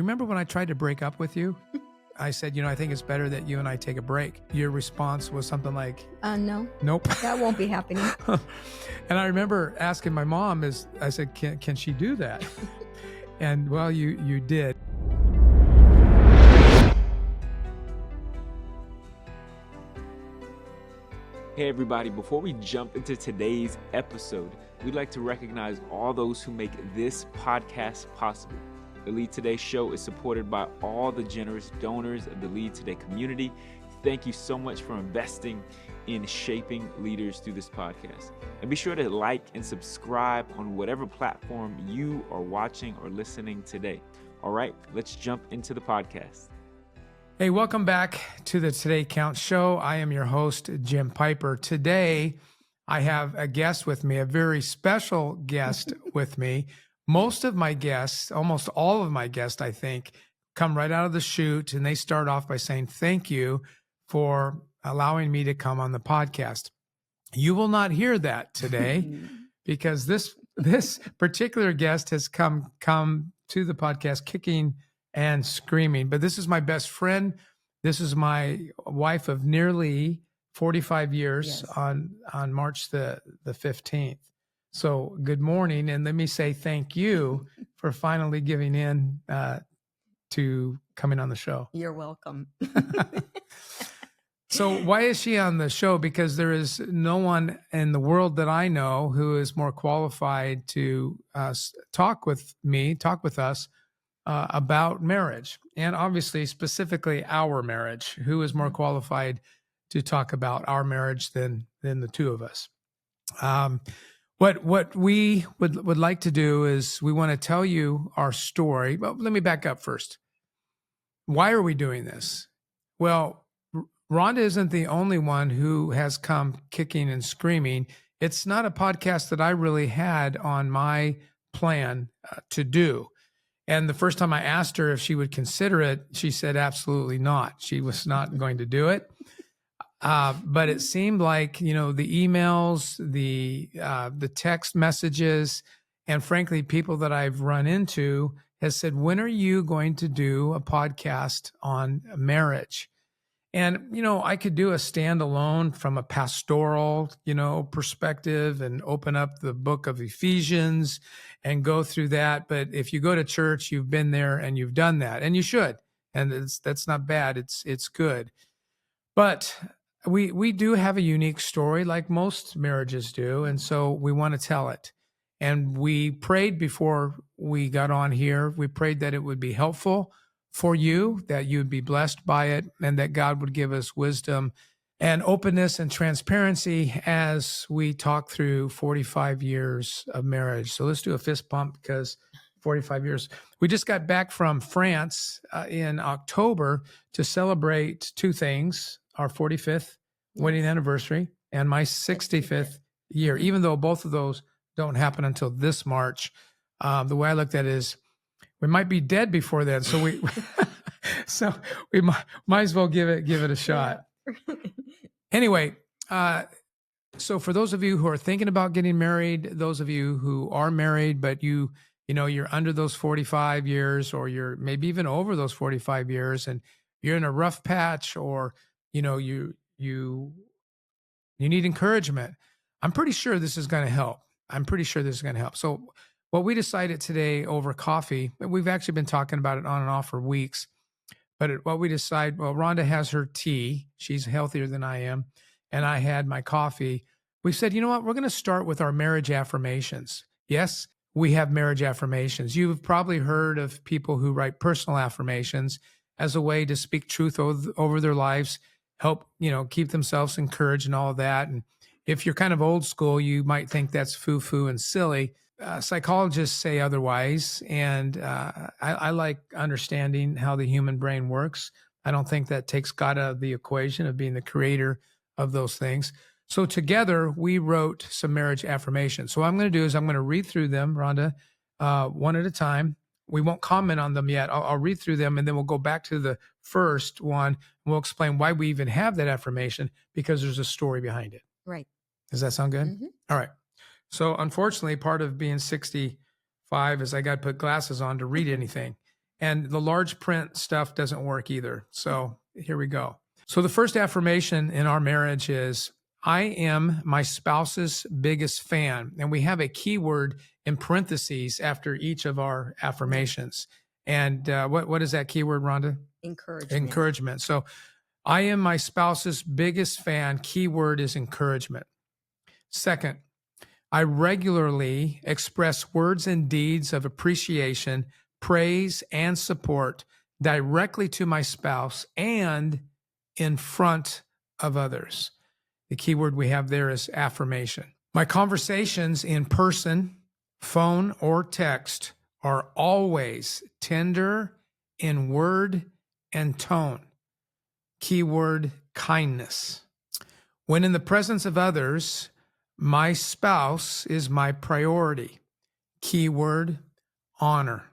Remember when I tried to break up with you? I said, I think it's better that you and I take a break. Your response was something like, No. Nope. That won't be happening. And I remember asking my mom, I said, can she do that? And well, you did. Hey everybody, before we jump into today's episode, we'd like to recognize all those who make this podcast possible. The Lead Today show is supported by all the generous donors of the Lead Today community. Thank you so much for investing in shaping leaders through this podcast. And be sure to like and subscribe on whatever platform you are watching or listening today. All right, let's jump into the podcast. Hey, welcome back to the Today Counts show. I am your host, Jim Piper. Today, I have a guest with me, a very special guest with me. Most of my guests, almost all of my guests, I think, come right out of the chute, and they start off by saying, thank you for allowing me to come on the podcast. You will not hear that today because this particular guest has come to the podcast kicking and screaming. But this is my best friend. This is my wife of nearly 45 years. Yes. on March the 15th. So good morning. And let me say thank you for finally giving in to coming on the show. You're welcome. So why is she on the show? Because there is no one in the world that I know who is more qualified to talk with us about marriage, and obviously specifically our marriage. Who is more qualified to talk about our marriage than the two of us? What we would like to do is we want to tell you our story. Well, let me back up first. Why are we doing this? Well, Rhonda isn't the only one who has come kicking and screaming. It's not a podcast that I really had on my plan to do. And the first time I asked her if she would consider it, she said absolutely not. She was not going to do it. But it seemed like, the emails, the text messages, and frankly, people that I've run into has said, when are you going to do a podcast on marriage? And, I could do a standalone from a pastoral, perspective and open up the book of Ephesians and go through that. But if you go to church, you've been there and you've done that, and you should. And that's not bad. It's good. But we do have a unique story like most marriages do. And so we want to tell it. And we prayed before we got on here. We prayed that it would be helpful for you, that you'd be blessed by it, and that God would give us wisdom and openness and transparency as we talk through 45 years of marriage. So let's do a fist pump because 45 years. We just got back from France in October to celebrate two things: our 45th wedding anniversary and my 65th year, even though both of those don't happen until this March. The way I looked at it is, we might be dead before then, so we might as well give it a shot. Anyway, so for those of you who are thinking about getting married, those of you who are married, but you're under those 45 years, or you're maybe even over those 45 years, and you're in a rough patch, or you need encouragement, I'm pretty sure this is going to help. So what we decided today over coffee, we've actually been talking about it on and off for weeks, but what we decided, well, Rhonda has her tea. She's healthier than I am. And I had my coffee. We said, you know what? We're going to start with our marriage affirmations. Yes, we have marriage affirmations. You've probably heard of people who write personal affirmations as a way to speak truth over their lives, help, keep themselves encouraged and all of that. And if you're kind of old school, you might think that's foo-foo and silly. Psychologists say otherwise, and I like understanding how the human brain works. I don't think that takes God out of the equation of being the creator of those things. So together, we wrote some marriage affirmations. So what I'm going to do is I'm going to read through them, Rhonda, one at a time. We won't comment on them yet. I'll read through them, and then we'll go back to the first one, and we'll explain why we even have that affirmation, because there's a story behind it. Right. Does that sound good? Mm-hmm. All right. So unfortunately, part of being 65 is I got to put glasses on to read anything. And the large print stuff doesn't work either. So here we go. So the first affirmation in our marriage is, I am my spouse's biggest fan. And we have a keyword in parentheses after each of our affirmations. And what is that keyword, Rhonda? Encouragement. Encouragement. So I am my spouse's biggest fan. Keyword is encouragement. Second, I regularly express words and deeds of appreciation, praise, and support directly to my spouse and in front of others. The key word we have there is affirmation. My conversations in person, phone, or text are always tender in word and tone. Keyword kindness. When in the presence of others, my spouse is my priority. Keyword honor.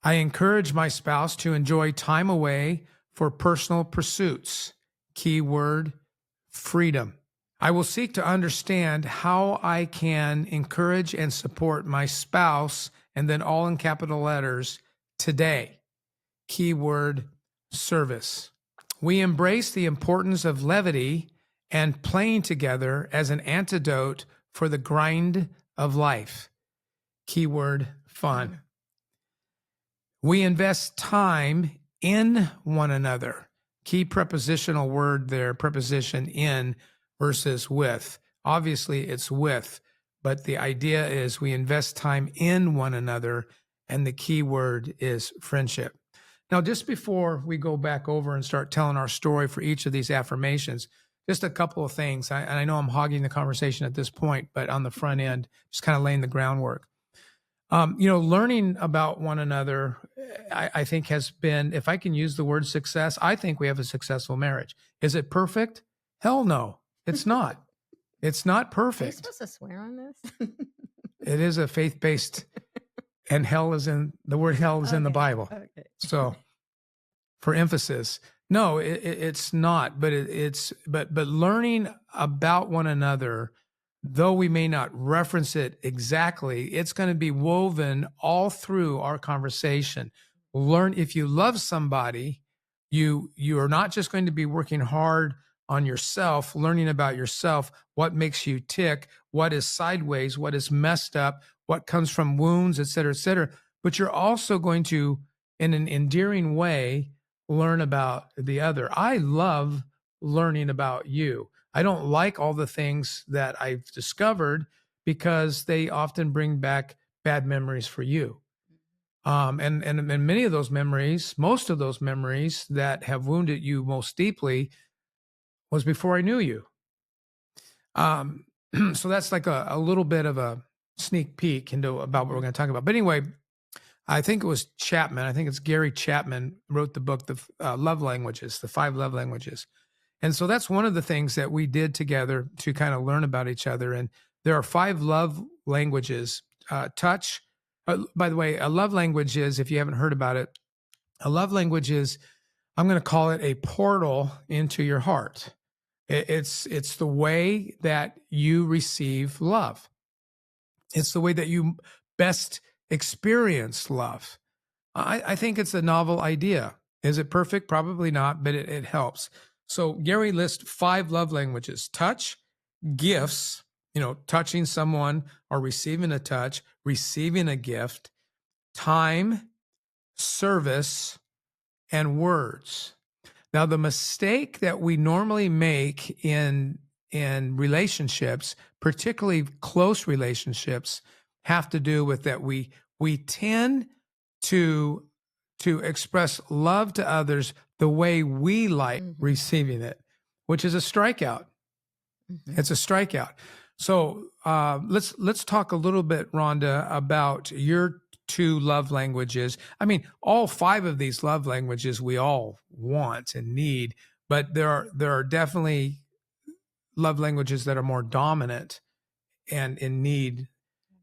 I encourage my spouse to enjoy time away for personal pursuits. Keyword freedom. I will seek to understand how I can encourage and support my spouse, and then all in capital letters, today. Keyword service. We embrace the importance of levity and playing together as an antidote for the grind of life. Keyword fun. We invest time in one another. Key prepositional word there, preposition in versus with. Obviously, it's with, but the idea is we invest time in one another, and the key word is friendship. Now, just before we go back over and start telling our story for each of these affirmations, just a couple of things. And I know I'm hogging the conversation at this point, but on the front end, just kind of laying the groundwork. Learning about one another, I think has been, if I can use the word success, I think we have a successful marriage. Is it perfect? Hell no, it's not. It's not Are you perfect. supposed to swear on this? It is a faith-based, and the word hell is in the Bible. Okay. So for emphasis, no, it's not, but learning about one another, though we may not reference it exactly, it's going to be woven all through our conversation. Learn, if you love somebody, you are not just going to be working hard on yourself, learning about yourself, what makes you tick, what is sideways, what is messed up, what comes from wounds, et cetera, but you're also going to, in an endearing way, learn about the other. I love learning about you. I don't like all the things that I've discovered because they often bring back bad memories for you. And many of those memories, most of those memories that have wounded you most deeply was before I knew you. So that's like a little bit of a sneak peek into about what we're going to talk about. But anyway, I think it was Chapman. I think it's Gary Chapman wrote the book, The Love Languages, the 5 Love Languages. And so that's one of the things that we did together to kind of learn about each other. And there are 5 love languages. Touch. By the way, a love language is, if you haven't heard about it, a love language is, I'm going to call it a portal into your heart. It's the way that you receive love. It's the way that you best experience love. I think it's a novel idea. Is it perfect? Probably not, but it helps. So Gary lists 5 love languages: touch, gifts, touching someone or receiving a touch, receiving a gift, time, service, and words. Now, the mistake that we normally make in relationships, particularly close relationships, have to do with that we tend to express love to others the way we like receiving it, which is a strikeout. It's a strikeout. So let's talk a little bit, Rhonda, about your 2 love languages. I mean, all 5 of these love languages we all want and need, but there are definitely love languages that are more dominant and in need.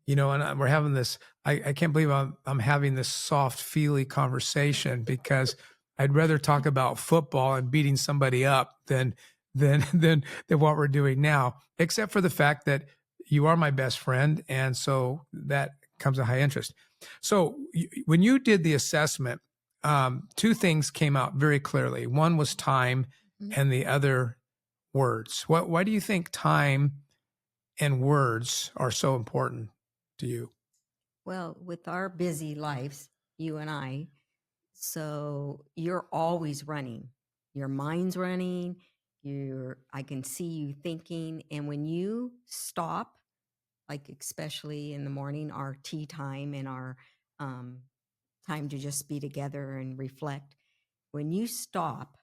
And we're having this, I can't believe I'm having this soft, feely conversation because I'd rather talk about football and beating somebody up than what we're doing now, except for the fact that you are my best friend. And so that comes a high interest. So when you did the assessment, two things came out very clearly. One was time, Mhm. and the other words. Why do you think time and words are so important to you? Well, with our busy lives, you and I, so you're always running. Your mind's running. I can see you thinking. And when you stop, like especially in the morning, our tea time and our um, time to just be together and reflect, when you stop,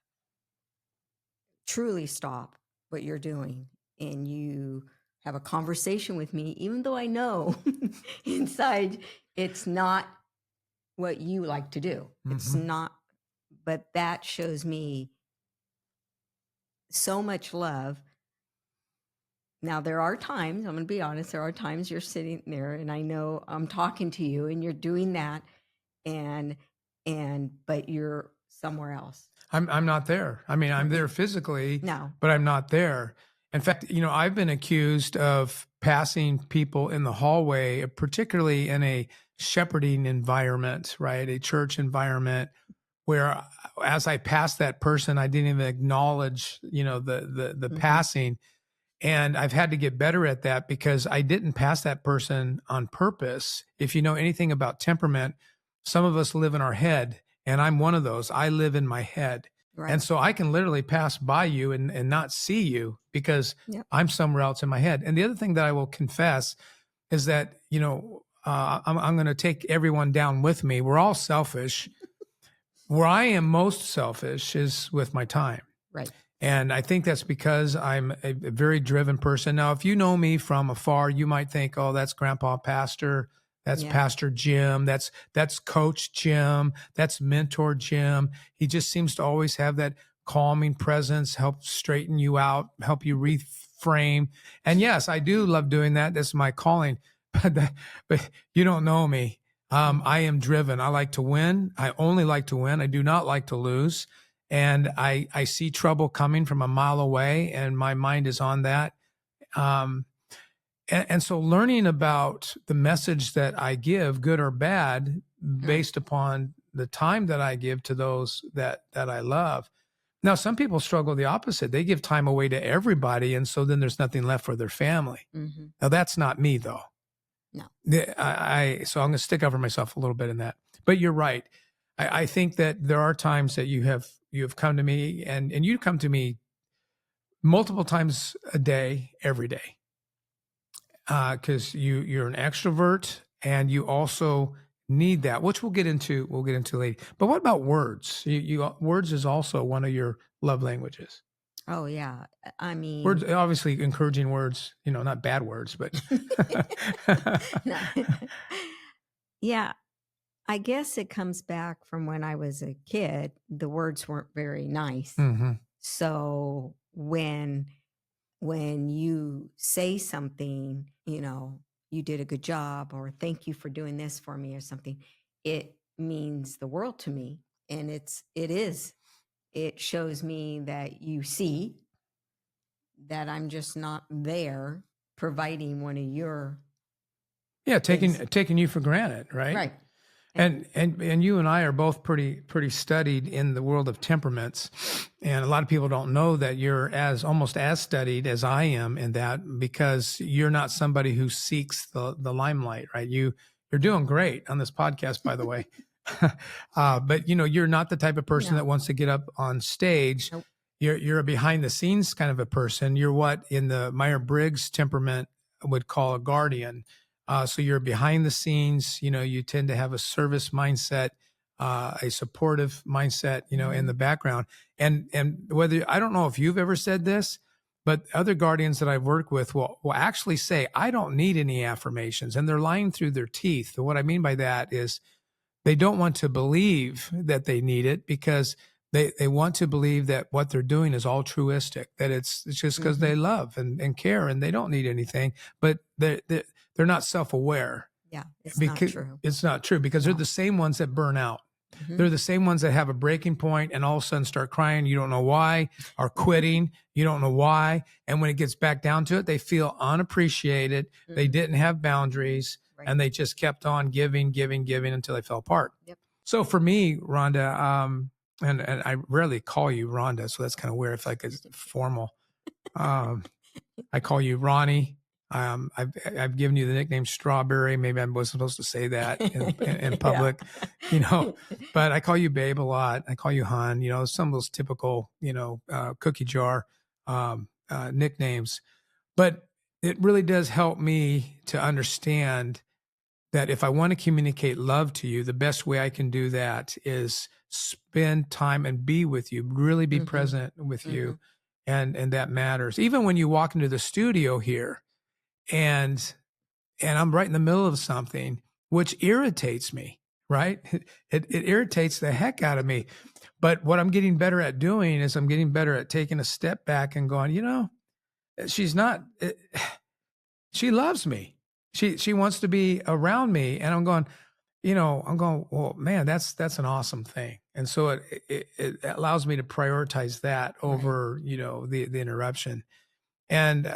truly stop what you're doing, and you have a conversation with me, even though I know inside it's not what you like to do. It's Mhm. not, but that shows me so much love. Now, there are times, I'm going to be honest, there are times you're sitting there and I know I'm talking to you and you're doing that and, but you're somewhere else. I'm not there. I mean, I'm there physically, No. but I'm not there. In fact, I've been accused of passing people in the hallway, particularly in a shepherding environment, right? A church environment where as I passed that person, I didn't even acknowledge, the Mhm. passing. And I've had to get better at that because I didn't pass that person on purpose. If you know anything about temperament, some of us live in our head, and I'm one of those. I live in my head. Right. And so I can literally pass by you and not see you because Yep. I'm somewhere else in my head. And the other thing that I will confess is that, I'm going to take everyone down with me. We're all selfish. Where I am most selfish is with my time. Right. And I think that's because I'm a very driven person. Now, if you know me from afar, you might think, oh, that's Grandpa Pastor. That's Yeah. Pastor Jim. That's Coach Jim. That's Mentor Jim. He just seems to always have that calming presence, help straighten you out, help you reframe. And yes, I do love doing that. That's my calling. But you don't know me. I am driven. I like to win. I only like to win. I do not like to lose. And I see trouble coming from a mile away, and my mind is on that. And so learning about the message that I give, good or bad, based upon the time that I give to those that I love. Now, some people struggle the opposite. They give time away to everybody, and so then there's nothing left for their family. Mm-hmm. Now, that's not me, though. No. So I'm going to stick up for myself a little bit in that. But you're right. I think that there are times that you have come to me, and you come to me multiple times a day, every day, because you're an extrovert and you also need that, which we'll get into later. But what about words? Words is also one of your love languages. Oh yeah. I mean, Words, obviously, encouraging words. Not bad words, but No. Yeah, I guess it comes back from when I was a kid. The words weren't very nice. Mhm. So when you say something, you did a good job, or thank you for doing this for me, or something, it means the world to me. And it shows me that you see that I'm just not there providing one of your Yeah, things. taking you for granted, right? Right. And you and I are both pretty studied in the world of temperaments, and a lot of people don't know that you're almost as studied as I am in that, because you're not somebody who seeks the limelight, right? You're doing great on this podcast, by the way, but you're not the type of person that No. wants to get up on stage. Nope. You're a behind the scenes kind of a person. You're what in the Myers-Briggs temperament would call a guardian. So you're behind the scenes, you tend to have a service mindset, a supportive mindset, in the background. And whether, I don't know if you've ever said this, but other guardians that I've worked with will actually say, I don't need any affirmations, and they're lying through their teeth. And what I mean by that is they don't want to believe that they need it, because they want to believe that what they're doing is altruistic, that it's just because they love and care, and they don't need anything, but they're not self-aware. Yeah, it's not true. It's not true, because they're the same ones that burn out. Mhm. They're the same ones that have a breaking point and all of a sudden start crying. You don't know why, or quitting. You don't know why. And when it gets back down to it, they feel unappreciated. They didn't have boundaries. Right. And they just kept on giving until they fell apart. Yep. So for me, Rhonda, and I rarely call you Rhonda, so that's kind of weird. I feel like it's formal. I call you Ronnie. I've given you the nickname Strawberry. Maybe I wasn't supposed to say that in public, but I call you Babe a lot. I call you Hun, some of those typical, cookie jar nicknames. But it really does help me to understand that if I want to communicate love to you, the best way I can do that is spend time and be with you, really be present with you. And that matters. Even when you walk into the studio here and I'm right in the middle of something, which irritates me, right? It irritates the heck out of me. But what I'm getting better at doing is I'm getting better at taking a step back and going, she loves me. She wants to be around me. And I'm going, well, man, that's an awesome thing. And so it allows me to prioritize that over, the interruption. And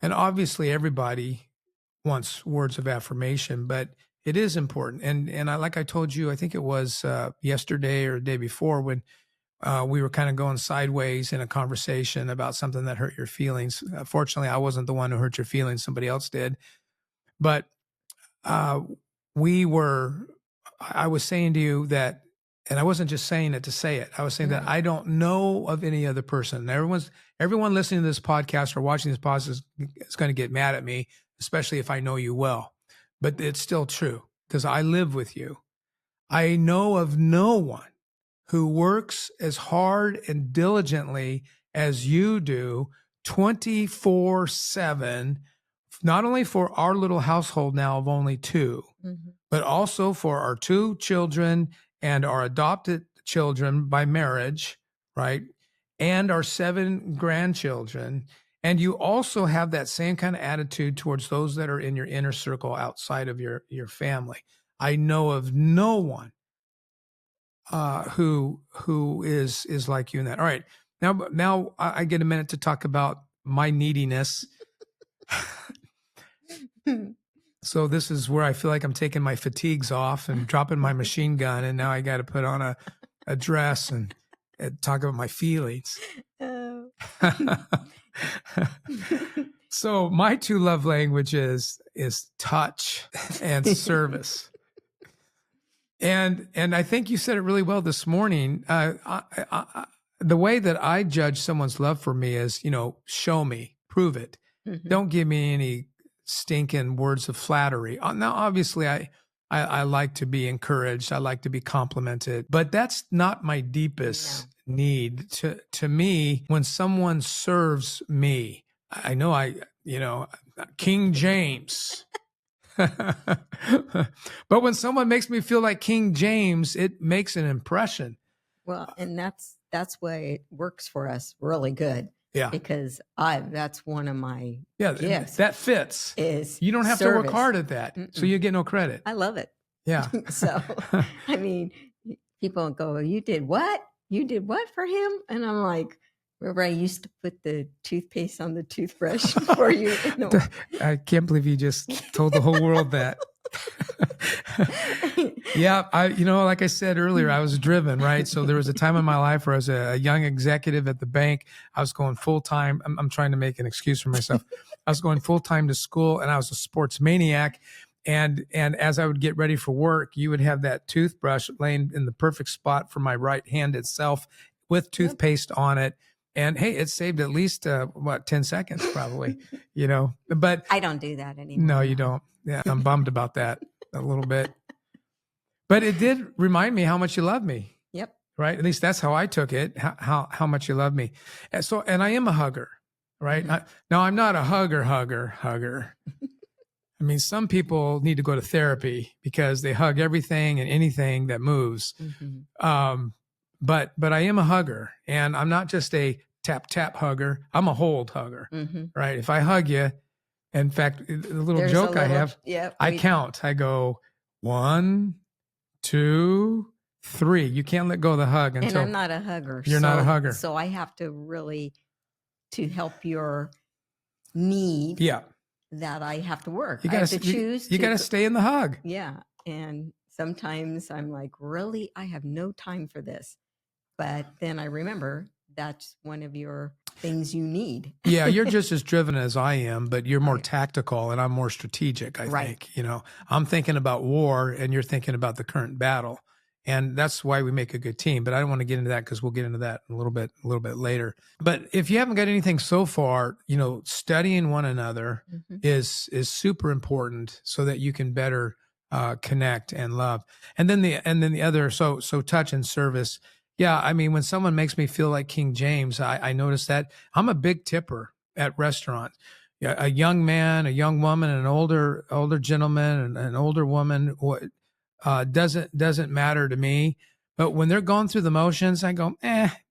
obviously everybody wants words of affirmation, but it is important. And like I told you, I think it was yesterday or the day before when we were kind of going sideways in a conversation about something that hurt your feelings. Fortunately, I wasn't the one who hurt your feelings. Somebody else did. But I was saying to you that, and I wasn't just saying it to say it. I was saying that I don't know of any other person. Everyone listening to this podcast or watching this podcast is going to get mad at me, especially if I know you well. But it's still true because I live with you. I know of no one who works as hard and diligently as you do 24/7, not only for our little household now of only two, but also for our 2 children and our adopted children by marriage, right? And our 7 grandchildren. And you also have that same kind of attitude towards those that are in your inner circle outside of your family. I know of no one who is like you in that. All right. Now I get a minute to talk about my neediness. So this is where I feel like I'm taking my fatigues off and dropping my machine gun. And now I got to put on a dress and talk about my feelings. Oh. So my 2 love languages is touch and service. And I think you said it really well this morning. The way that I judge someone's love for me is, show me, prove it. Don't give me any stinking words of flattery. Now, obviously, I like to be encouraged. I like to be complimented, but that's not my deepest need. To me, when someone serves me, I know King James. But when someone makes me feel like King James, it makes an impression. Well, and that's why it works for us really good. Yeah. Because that's one of my gifts. That fits. Is you don't have to work hard at that. So you get no credit. I love it. Yeah. So, I mean, people go, you did what? You did what for him? And I'm like, remember I used to put the toothpaste on the toothbrush for you. I can't believe you just told the whole world that. Yeah. Like I said earlier, I was driven, right? So there was a time in my life where I was a young executive at the bank. I was going full time. I'm trying to make an excuse for myself. I was going full time to school and I was a sports maniac. And as I would get ready for work, you would have that toothbrush laying in the perfect spot for my right hand itself with toothpaste on it. And hey, it saved at least 10 seconds probably, but I don't do that anymore. No, you don't. Yeah. I'm bummed about that a little bit, but it did remind me how much you love me. Yep. Right. At least that's how I took it. How much you love me. And I am a hugger, right? Now I'm not a hugger. I mean, some people need to go to therapy because they hug everything and anything that moves. But I am a hugger, and I'm not just a tap hugger. I'm a hold hugger, right? If I hug you, in fact, the little joke I have, I count. I go 1, 2, 3. You can't let go of the hug until. And I'm not a hugger. You're not a hugger. So I have to really, to help your need. Yeah. that I have to work. You I have gotta, to choose. you gotta stay in the hug. Yeah. And sometimes I'm like, really? I have no time for this. But then I remember that's one of your things you need. Yeah, you're just as driven as I am, but you're more Right. tactical and I'm more strategic, I Right. think. You know, I'm thinking about war and you're thinking about the current battle. And that's why we make a good team. But I don't want to get into that because we'll get into that in a little bit later. But if you haven't got anything so far, you know, studying one another Mhm. is super important so that you can better connect and love. And then the other, so touch and service. Yeah, I mean, when someone makes me feel like King James, I notice that I'm a big tipper at restaurants. Yeah, a young man, a young woman, an older gentleman, and an older woman, doesn't matter to me. But when they're going through the motions, I go,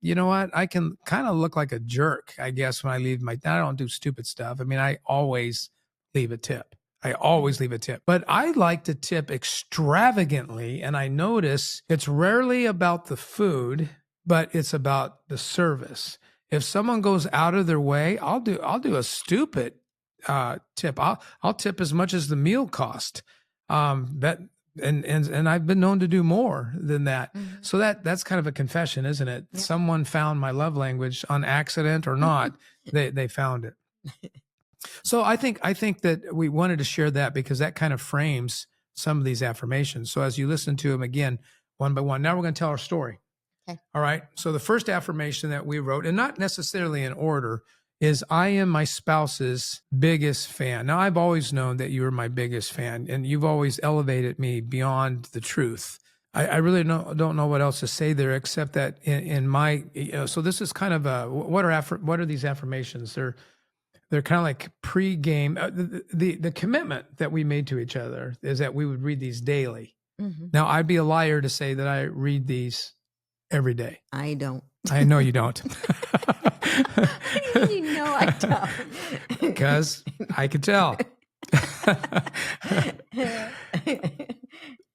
you know what? I can kind of look like a jerk, I guess, when I leave I don't do stupid stuff. I mean, I always leave a tip. I always leave a tip, but I like to tip extravagantly. And I notice it's rarely about the food, but it's about the service. If someone goes out of their way, I'll do a stupid tip. I'll tip as much as the meal cost. That and I've been known to do more than that. Mhm. So that's kind of a confession, isn't it? Yep. Someone found my love language on accident or not. They found it. So I think that we wanted to share that because that kind of frames some of these affirmations. So as you listen to them again, one by one, now we're going to tell our story. Okay. All right. So the first affirmation that we wrote, and not necessarily in order, is I am my spouse's biggest fan. Now, I've always known that you were my biggest fan, and you've always elevated me beyond the truth. I really don't know what else to say there except that in my, so this is kind of what are these affirmations? They're kind of like pre-game. The commitment that we made to each other is that we would read these daily. Mhm. Now, I'd be a liar to say that I read these every day. I don't. I know you don't. What do you mean you know I don't? Because I could tell.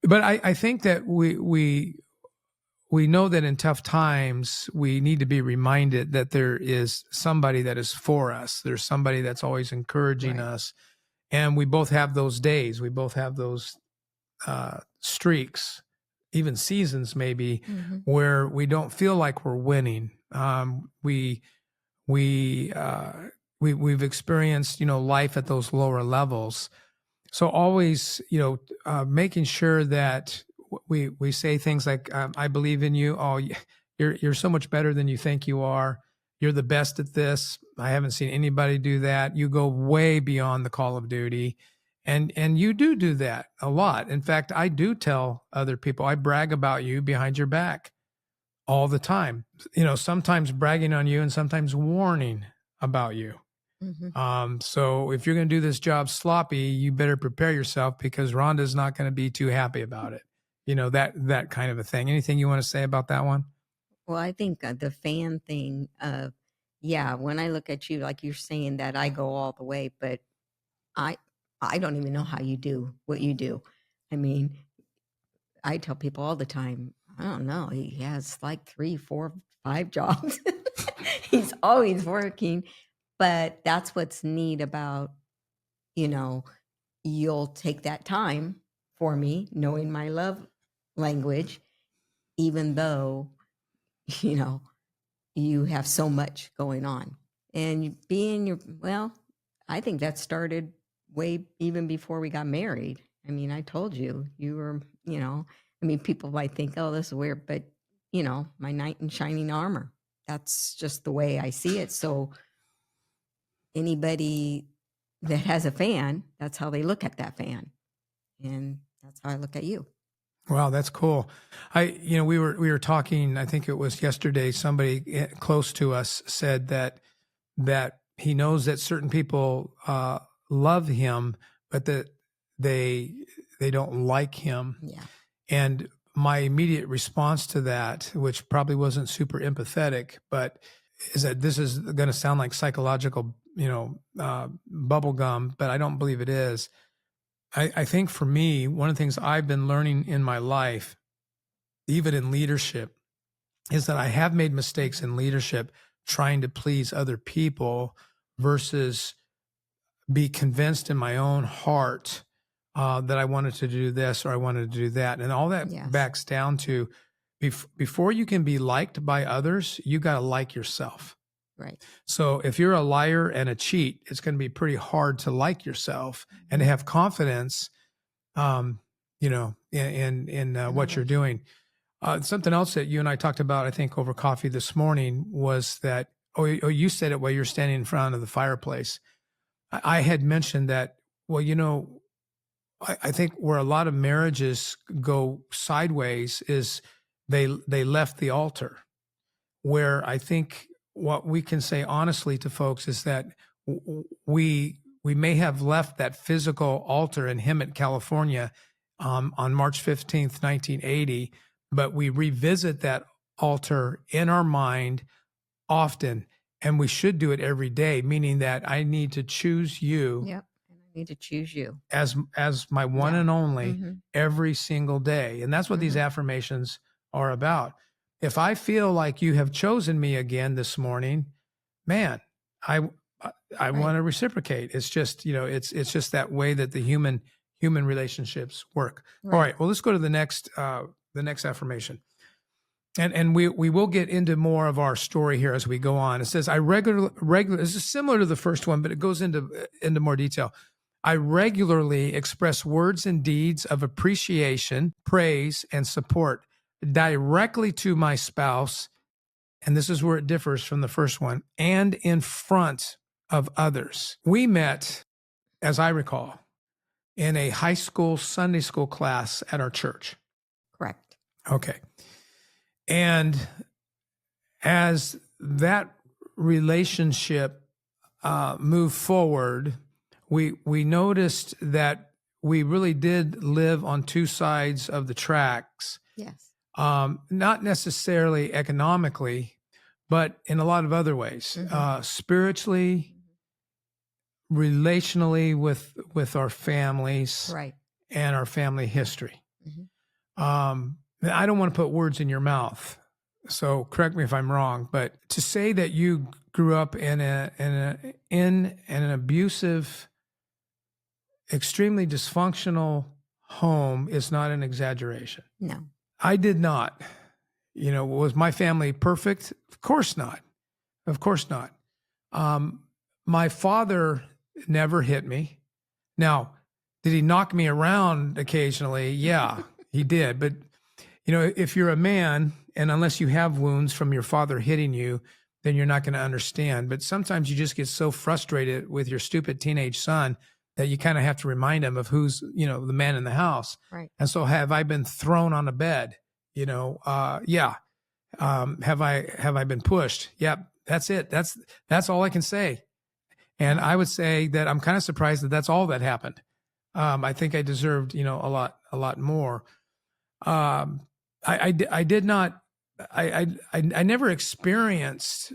But I think that we know that in tough times, we need to be reminded that there is somebody that is for us. There's somebody that's always encouraging Right. us. And we both have those days. We both have those streaks, even seasons maybe, Mhm. where we don't feel like we're winning. We've experienced, life at those lower levels. So always, making sure that we say things like, "I believe in you." "Oh, you're so much better than you think you are. You're the best at this. I haven't seen anybody do that. You go way beyond the call of duty." And you do that a lot. In fact, I do tell other people, I brag about you behind your back all the time. Sometimes bragging on you and sometimes warning about you. Mhm. So if you're going to do this job sloppy, you better prepare yourself because Rhonda's not going to be too happy about it. That kind of a thing. Anything you want to say about that one? Well, I think the fan thing of, yeah, when I look at you, like you're saying that I go all the way, but I I don't even know how you do what you do. I mean, I tell people all the time, I don't know. He has like 3, 4, 5 jobs. He's always working. But that's what's neat about, you know, you'll take that time for me, knowing my love language, even though, you know, you have so much going on. And being well, I think that started way even before we got married. I mean, I told you, you were, I mean, people might think, oh, this is weird, but, my knight in shining armor. That's just the way I see it. So anybody that has a fan, that's how they look at that fan. And that's how I look at you. Wow, that's cool. We were talking, I think it was yesterday, somebody close to us said that he knows that certain people love him, but that they don't like him. Yeah. And my immediate response to that, which probably wasn't super empathetic, but is that this is going to sound like psychological, bubble gum, but I don't believe it is. I think for me, one of the things I've been learning in my life, even in leadership, is that I have made mistakes in leadership trying to please other people versus be convinced in my own heart that I wanted to do this or I wanted to do that. And all that Yes. backs down to before you can be liked by others, you got to like yourself. Right. So if you're a liar and a cheat, it's going to be pretty hard to like yourself and to have confidence, in what you're doing. Something else that you and I talked about, I think, over coffee this morning was that, you said it while you're standing in front of the fireplace. I had mentioned that, well, I think where a lot of marriages go sideways is they left the altar, where I think what we can say honestly to folks is that we may have left that physical altar in Hemet, California, on March 15th, 1980, but we revisit that altar in our mind often, and we should do it every day, meaning that I need to choose you. Yep. And I need to choose you as my one and only every single day. And that's what these affirmations are about. If I feel like you have chosen me again this morning, man, I want to reciprocate. It's just, it's just that way that the human relationships work. Right. All right. Well, let's go to the next affirmation. And we will get into more of our story here as we go on. It says, I regularly, this is similar to the first one, but it goes into more detail. I regularly express words and deeds of appreciation, praise, and support directly to my spouse. And this is where it differs from the first one, and in front of others. We met, as I recall, in a high school Sunday school class at our church. Correct. Okay. And as that relationship moved forward, we noticed that we really did live on two sides of the tracks. Yes. Not necessarily economically, but in a lot of other ways, spiritually, relationally with our families, Right. and our family history. I don't want to put words in your mouth, so correct me if I'm wrong, but to say that you grew up in an abusive, extremely dysfunctional home is not an exaggeration. No. I did not. Was my family perfect? Of course not. Of course not. My father never hit me. Now, did he knock me around occasionally? Yeah, he did. But, if you're a man, and unless you have wounds from your father hitting you, then you're not going to understand. But sometimes you just get so frustrated with your stupid teenage son that you kind of have to remind him of who's, the man in the house. Right. And so have I been thrown on a bed? Yeah. Have I been pushed? Yep. That's it. That's all I can say. And I would say that I'm kind of surprised that that's all that happened. I think I deserved, a lot more. I did not, I never experienced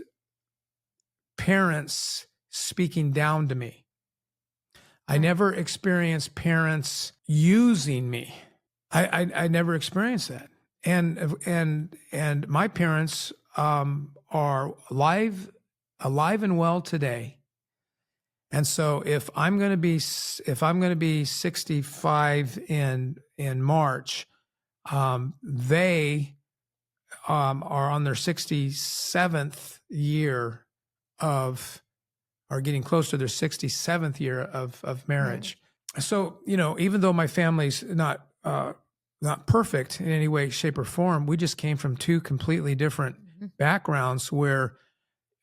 parents speaking down to me. I never experienced parents using me. I never experienced that. And my parents are alive and well today. And so if I'm going to be 65 in March, they are on their 67th year are getting close to their 67th year of marriage. Right. So, even though my family's not perfect in any way, shape, or form, we just came from two completely different backgrounds where,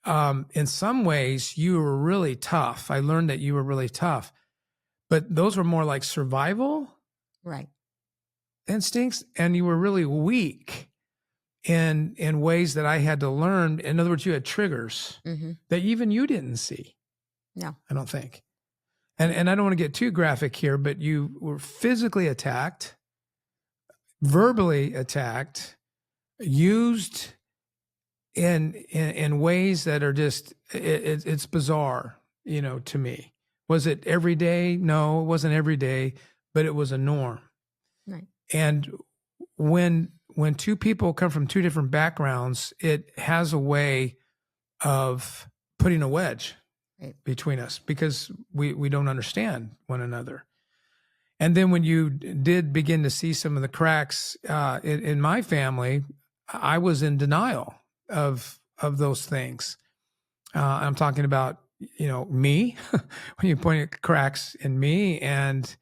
in some ways, you were really tough. I learned that you were really tough, but those were more like survival instincts, and you were really weak in ways that I had to learn. In other words, you had triggers that even you didn't see. No, I don't think. And I don't want to get too graphic here, but you were physically attacked, verbally attacked, used in ways that are just, it's bizarre, to me. Was it every day? No, it wasn't every day, but it was a norm. Right. And when two people come from two different backgrounds, it has a way of putting a wedge Right. between us because we don't understand one another. And then when you did begin to see some of the cracks in my family, I was in denial of those things. I'm talking about, me, when you point at cracks in me and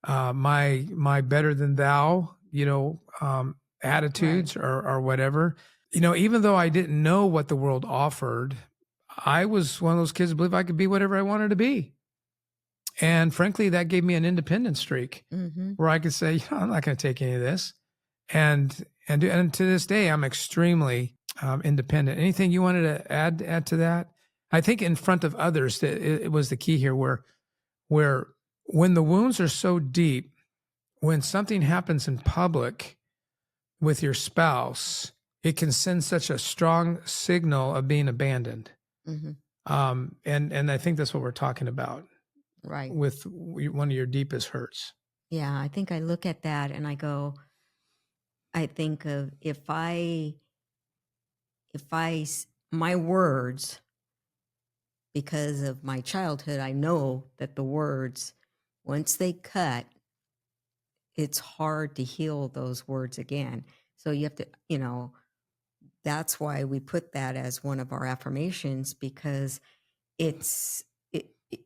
my better than thou, attitudes or whatever. Even though I didn't know what the world offered, I was one of those kids who believed I could be whatever I wanted to be. And frankly, that gave me an independent streak where I could say, I'm not going to take any of this. And to this day, I'm extremely independent. Anything you wanted to add to that? I think in front of others, that it was the key here where when the wounds are so deep, when something happens in public with your spouse, it can send such a strong signal of being abandoned. And I think that's what we're talking about. Right. With one of your deepest hurts. Yeah, I think I look at that and I go, I think of my words, because of my childhood, I know that the words, once they cut, it's hard to heal those words again. So you have to, that's why we put that as one of our affirmations, because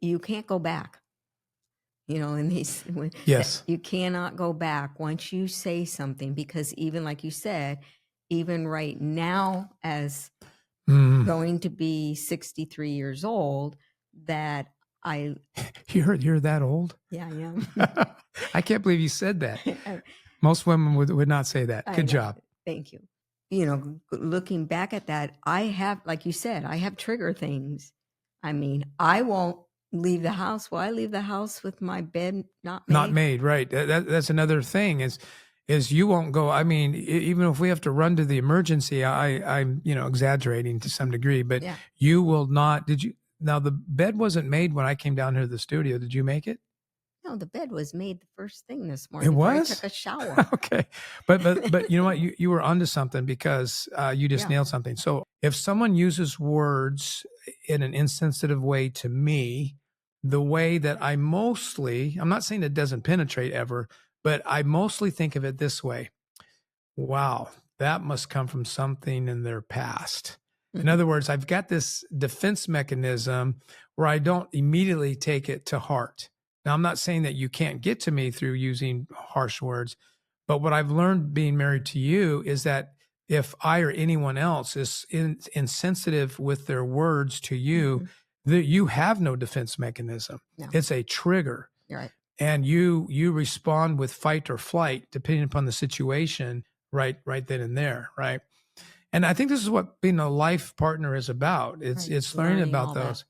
you can't go back. In these, Yes, you cannot go back once you say something, because even like you said, even right now, as going to be 63 years old, that you're that old? Yeah, I am. I can't believe you said that. Most women would not say that. Good job. Thank you. Looking back at that, I have, like you said, I have trigger things. I mean, I won't leave the house. Well, I leave the house with my bed not made. Not made, right. That's another thing is you won't go. I mean, even if we have to run to the emergency, I'm exaggerating to some degree, but you will not. Now the bed wasn't made when I came down here to the studio. Did you make it? No, the bed was made the first thing this morning. It was? I took a shower. Okay. But you know what? You were onto something, because you just nailed something. So if someone uses words in an insensitive way to me, the way that I'm not saying it doesn't penetrate ever, but I mostly think of it this way. Wow, that must come from something in their past. In other words, I've got this defense mechanism where I don't immediately take it to heart. Now, I'm not saying that you can't get to me through using harsh words, but what I've learned being married to you is that if I or anyone else is insensitive with their words to you, you have no defense mechanism. No. It's a trigger. You're right. And you respond with fight or flight, depending upon the situation, right then and there, right? And I think this is what being a life partner is about. It's learning about those. That.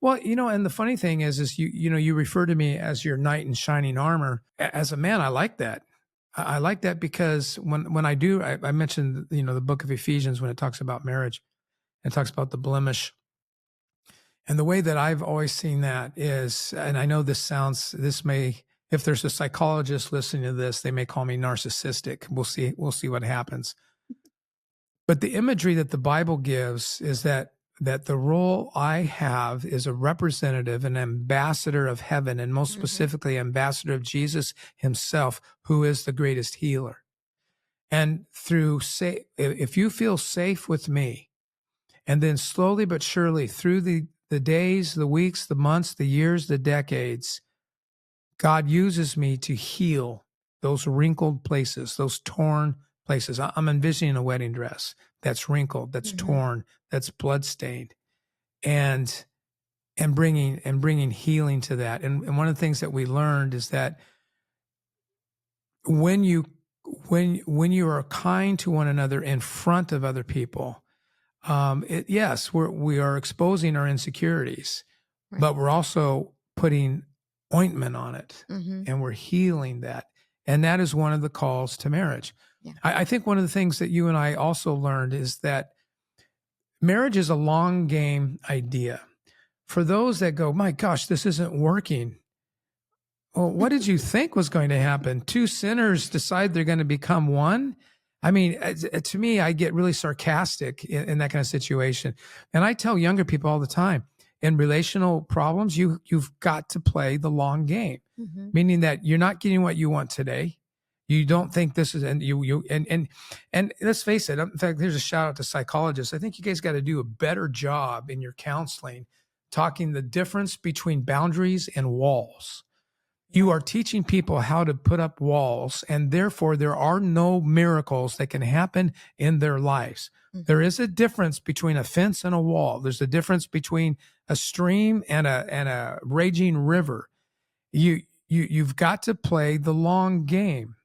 Well, and the funny thing is you refer to me as your knight in shining armor. As a man, I like that. I like that because when I do, I mentioned, the book of Ephesians when it talks about marriage, it talks about the blemish. And the way that I've always seen that is, and I know this may, if there's a psychologist listening to this, they may call me narcissistic. We'll see what happens. But the imagery that the Bible gives is that the role I have is a representative, an ambassador of heaven, and most specifically, ambassador of Jesus himself, who is the greatest healer. And if you feel safe with me, and then slowly but surely through the days, the weeks, the months, the years, the decades, God uses me to heal those wrinkled places, those torn places. I'm envisioning a wedding dress that's wrinkled, that's torn, that's bloodstained, and bringing healing to that. And one of the things that we learned is that when you are kind to one another in front of other people, yes, we are exposing our insecurities, but we're also putting ointment on it, and we're healing that. And that is one of the calls to marriage. Yeah. I think one of the things that you and I also learned is that marriage is a long game idea. For those that go, my gosh, this isn't working. Well, what did you think was going to happen? Two sinners decide they're going to become one? I mean, to me, I get really sarcastic in that kind of situation. And I tell younger people all the time, in relational problems, you've got to play the long game, meaning that you're not getting what you want today. You don't think this is, and and let's face it. In fact, here's a shout out to psychologists. I think you guys got to do a better job in your counseling, talking the difference between boundaries and walls. You are teaching people how to put up walls, and therefore there are no miracles that can happen in their lives. There is a difference between a fence and a wall. There's a difference between a stream and a raging river. You've got to play the long game.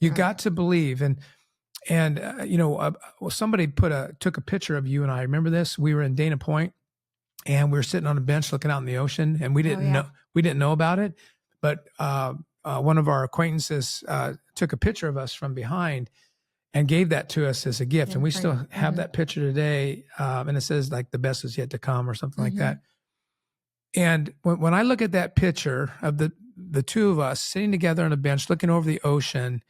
You got to believe. And somebody took a picture of you and I. Remember this? We were in Dana Point, and we were sitting on a bench looking out in the ocean, and we didn't know about it. But one of our acquaintances took a picture of us from behind and gave that to us as a gift. And we still have that picture today. And it says like the best is yet to come or something like that. And when I look at that picture of the two of us sitting together on a bench, looking over the ocean,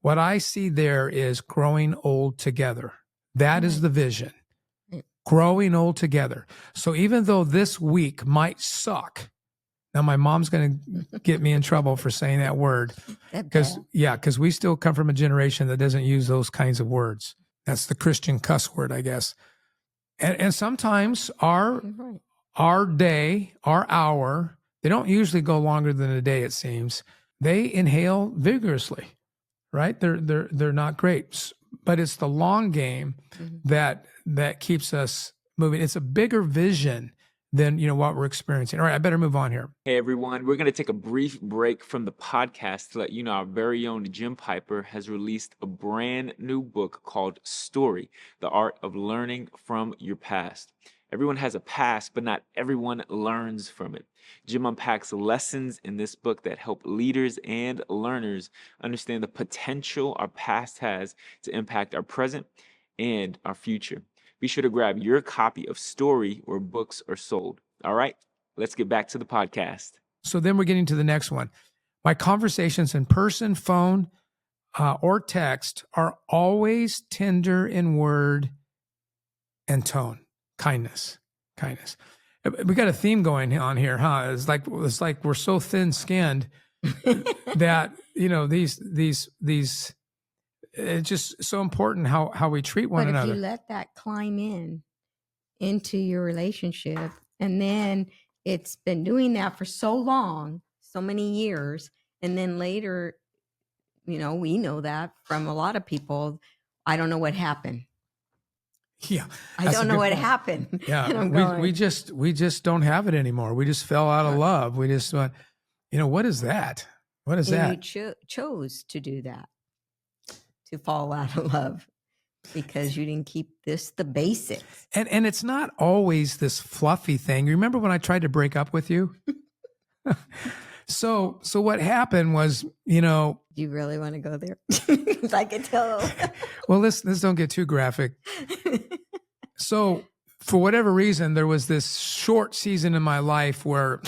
what I see there is growing old together. That is the vision, growing old together. So even though this week might suck, now my mom's going to get me in trouble for saying that word, because we still come from a generation that doesn't use those kinds of words. That's the Christian cuss word, I guess. And sometimes our day, our hour, they don't usually go longer than a day, it seems. They inhale vigorously, right? They're not great, but it's the long game that keeps us moving. It's a bigger vision than what we're experiencing. All right, I better move on here. Hey everyone, we're going to take a brief break from the podcast to let you know our very own Jim Piper has released a brand new book called Story, The Art of Learning from Your Past. Everyone has a past, but not everyone learns from it. Jim unpacks lessons in this book that help leaders and learners understand the potential our past has to impact our present and our future. Be sure to grab your copy of Story where books are sold. All right, let's get back to the podcast. So then we're getting to the next one. My conversations in person, phone, or text are always tender in word and tone. Kindness. We got a theme going on here, huh? It's like we're so thin-skinned that these. It's just so important how we treat one another. But if you let that climb into your relationship, and then it's been doing that for so long, so many years, and then later, we know that from a lot of people, I don't know what happened. Yeah, I don't know what happened. Yeah, we just don't have it anymore. We just fell out of love. We just went, what is that? What is that? You chose to do that, to fall out of love, because you didn't keep the basics. And it's not always this fluffy thing. Remember when I tried to break up with you? So what happened was, Do you really want to go there? I can tell. Well, let's don't get too graphic. So for whatever reason, there was this short season in my life where,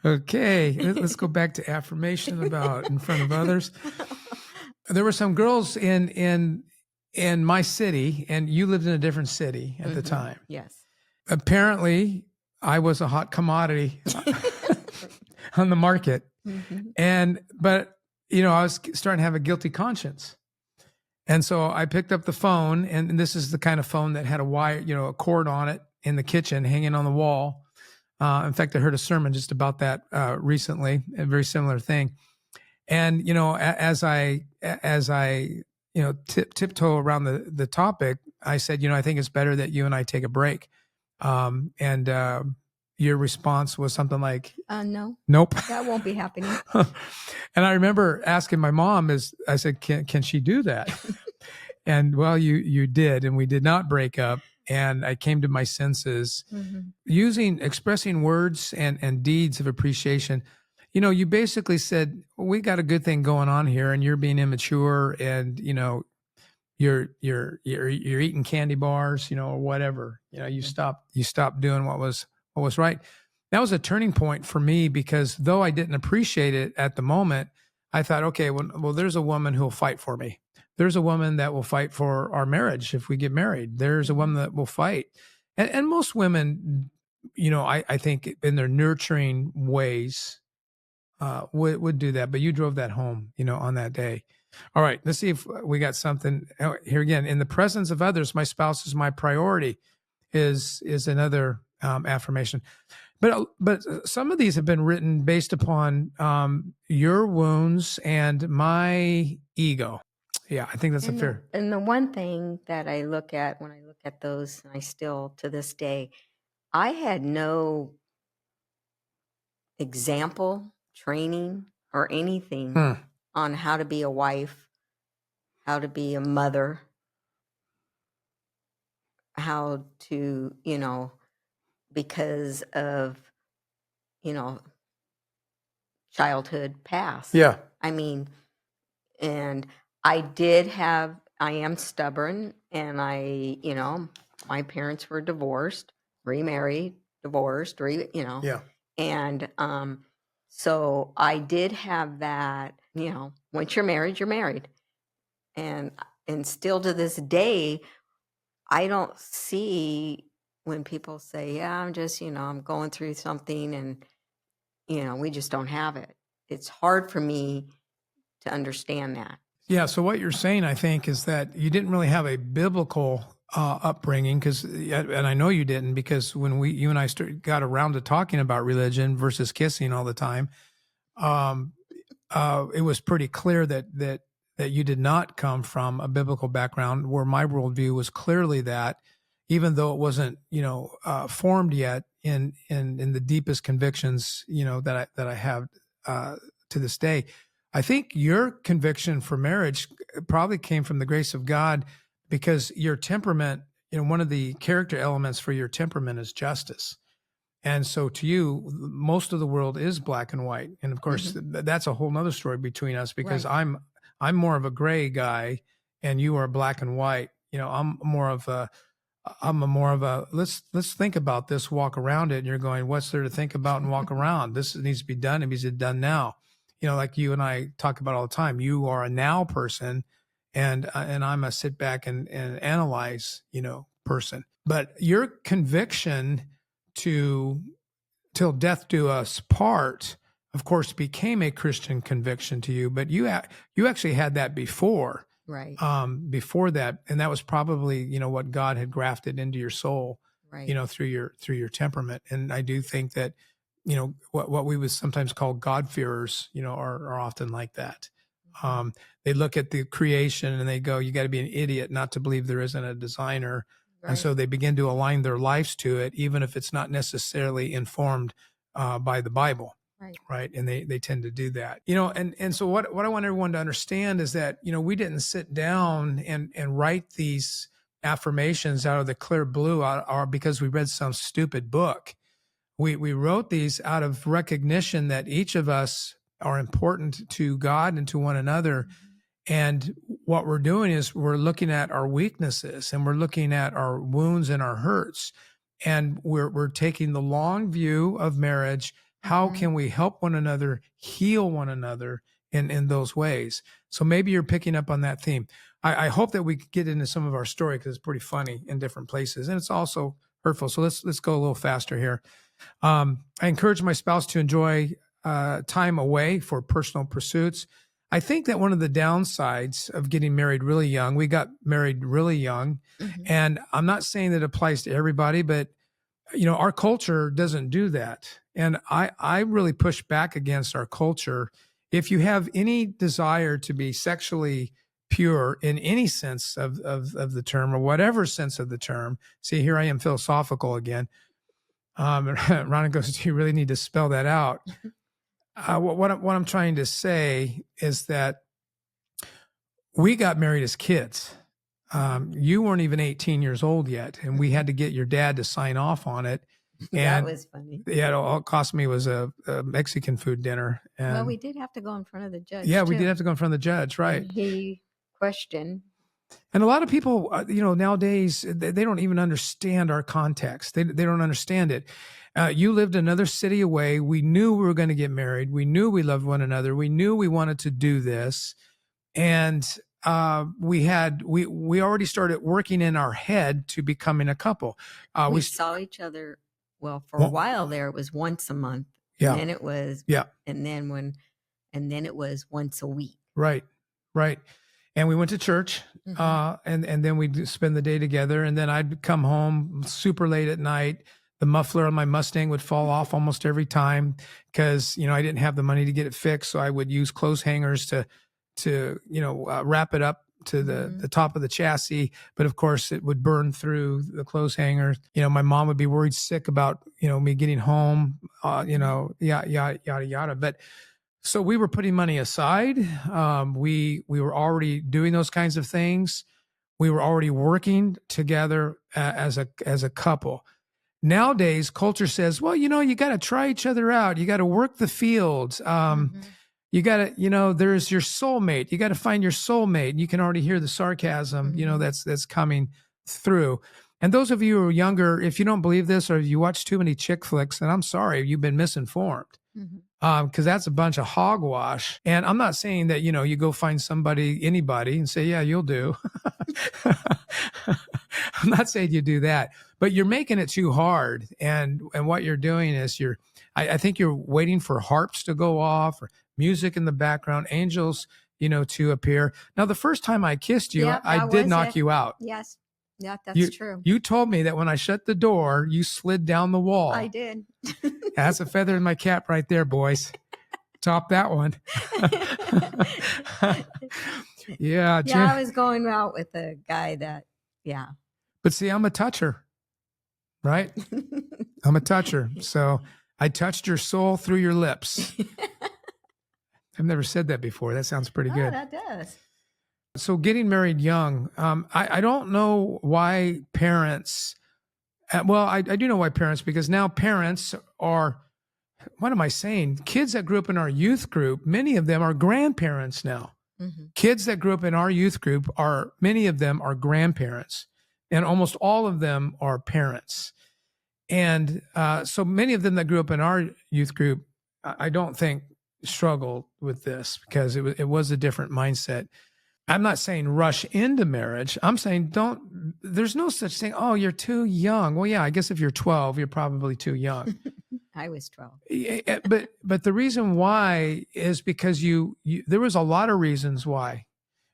okay, let's go back to affirmation about in front of others. There were some girls in my city, and you lived in a different city at the time. Yes. Apparently, I was a hot commodity on the market. But I was starting to have a guilty conscience. And so I picked up the phone, and this is the kind of phone that had a wire, a cord on it in the kitchen hanging on the wall. In fact, I heard a sermon just about that recently, a very similar thing. And, as I tiptoe around the topic, I said, I think it's better that you and I take a break. And your response was something like, no, nope, that won't be happening. And I remember asking my mom, I said, can she do that? And well, you did, and we did not break up. And I came to my senses expressing words and deeds of appreciation. You basically said, we got a good thing going on here, and you're being immature, and you're eating candy bars, or whatever. You stopped doing what was right. That was a turning point for me, because though I didn't appreciate it at the moment, I thought, okay, well, there's a woman who'll fight for me. There's a woman that will fight for our marriage if we get married. There's a woman that will fight. And most women, I think in their nurturing ways, would do that. But you drove that home, on that day. All right, let's see if we got something here again. In the presence of others, my spouse is my priority. Is another affirmation. But some of these have been written based upon your wounds and my ego. Yeah, I think that's a fair. And the one thing that I look at when I look at those, and I still to this day, I had no example, training, or anything on how to be a wife, how to be a mother, how to, because of, childhood past. Yeah. I mean, and I am stubborn, and my parents were divorced, remarried, divorced, Yeah. and so I did have that, once you're married. And still to this day, I don't see when people say, yeah, I'm just, I'm going through something, and, we just don't have it. It's hard for me to understand that. Yeah. So what you're saying, I think, is that you didn't really have a biblical upbringing, and I know you didn't, because when you and I got around to talking about religion versus kissing all the time, it was pretty clear that you did not come from a biblical background, where my worldview was clearly that, even though it wasn't, formed yet in the deepest convictions, that I have to this day. I think your conviction for marriage probably came from the grace of God, because your temperament, one of the character elements for your temperament is justice. And so to you, most of the world is black and white. And of course, that's a whole nother story between us, because Right. I'm more of a gray guy and you are black and white. I'm more of a let's think about this, walk around it. And you're going, what's there to think about and walk around? This needs to be done. It needs to be done now. Like you and I talk about all the time, you are a now person, and I'm a sit back and analyze, person. But your conviction to till death do us part, of course, became a Christian conviction to you. But you actually had that before. Right. Before that, and that was probably what God had grafted into your soul, Right. through your temperament. And I do think that what we would sometimes call God-fearers, are often like that. They look at the creation and they go, "You got to be an idiot not to believe there isn't a designer." Right. And so they begin to align their lives to it, even if it's not necessarily informed by the Bible. Right. And they tend to do that, and so what I want everyone to understand is that, we didn't sit down and write these affirmations out of the clear blue or because we read some stupid book. We wrote these out of recognition that each of us are important to God and to one another. And what we're doing is we're looking at our weaknesses, and we're looking at our wounds and our hurts. And we're taking the long view of marriage. How can we help one another, heal one another in those ways? So maybe you're picking up on that theme. I hope that we could get into some of our story, because it's pretty funny in different places, and it's also hurtful. So let's go a little faster here. I encourage my spouse to enjoy time away for personal pursuits. I think that one of the downsides of getting married really young, we got married really young, and I'm not saying that it applies to everybody, but our culture doesn't do that. And I really push back against our culture. If you have any desire to be sexually pure in any sense of the term, or whatever sense of the term, see, here I am philosophical again. Rhonda goes, "Do you really need to spell that out?" What I'm trying to say is that we got married as kids. You weren't even 18 years old yet, and we had to get your dad to sign off on it. That And was funny. yeah, all it cost me was a Mexican food dinner. And Well, we did have to go in front of the judge. yeah, we too. did have to go in front of the judge, right? And he questioned. And a lot of people, nowadays, they don't even understand our context. They don't understand it. You lived another city away. We knew we were going to get married. We knew we loved one another. We knew we wanted to do this. And we already started working in our head to becoming a couple. We saw each other. Well, for a Well, while there, it was once a month. Yeah. And then it was, Yeah. and then it was once a week. Right. And we went to church, and then we'd spend the day together. And then I'd come home super late at night. The muffler on my Mustang would fall off almost every time because, I didn't have the money to get it fixed. So I would use clothes hangers to wrap it up to the top of the chassis. But of course it would burn through the clothes hangers. My mom would be worried sick about, me getting home, yada, yada. But so we were putting money aside. We were already doing those kinds of things. We were already working together as a couple. Nowadays, culture says, well, you got to try each other out. You got to work the fields. You got to, there's your soulmate. You got to find your soulmate. You can already hear the sarcasm, that's coming through. And those of you who are younger, if you don't believe this or you watch too many chick flicks, then I'm sorry, you've been misinformed. Because that's a bunch of hogwash. And I'm not saying that, you go find anybody and say, yeah, you'll do. I'm not saying you do that, but you're making it too hard. And what you're doing is I think you're waiting for harps to go off or music in the background, angels, to appear. Now, the first time I kissed you, I did knock you out. Yes. Yeah, that's true. You told me that when I shut the door, you slid down the wall. I did. That's a feather in my cap right there, boys. Top that one. Yeah. Yeah, I was going out with a guy that, But see, I'm a toucher, right? I'm a toucher. So I touched your soul through your lips. I've never said that before. That sounds pretty good. That does. So getting married young, I don't know why parents, I do know why parents, because now parents are, what am I saying? Kids that grew up in our youth group, many of them are grandparents now. Kids that grew up in our youth group many of them are grandparents, and almost all of them are parents. And so many of them that grew up in our youth group, I don't think struggled with this because it was a different mindset. I'm not saying rush into marriage. I'm saying there's no such thing. Oh, you're too young. Well, yeah, I guess if you're 12, you're probably too young. I was 12. But the reason why is because there was a lot of reasons why.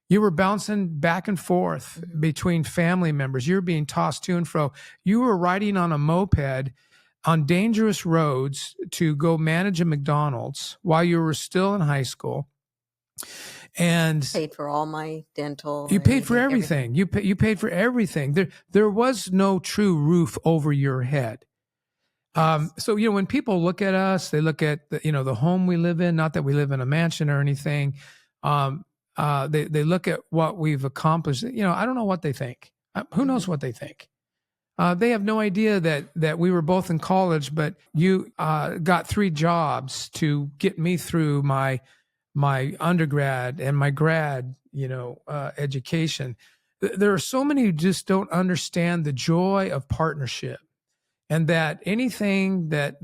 You were bouncing back and forth between family members. You were being tossed to and fro. You were riding on a moped on dangerous roads to go manage a McDonald's while you were still in high school. And paid for all my dental. You paid for everything. You paid for everything. There was no true roof over your head. So when people look at us, they look at the home we live in. Not that we live in a mansion or anything. They look at what we've accomplished. I don't know what they think. Who knows what they think? They have no idea that we were both in college, but you got 3 jobs to get me through my undergrad and my grad, education. There are so many who just don't understand the joy of partnership, and that anything that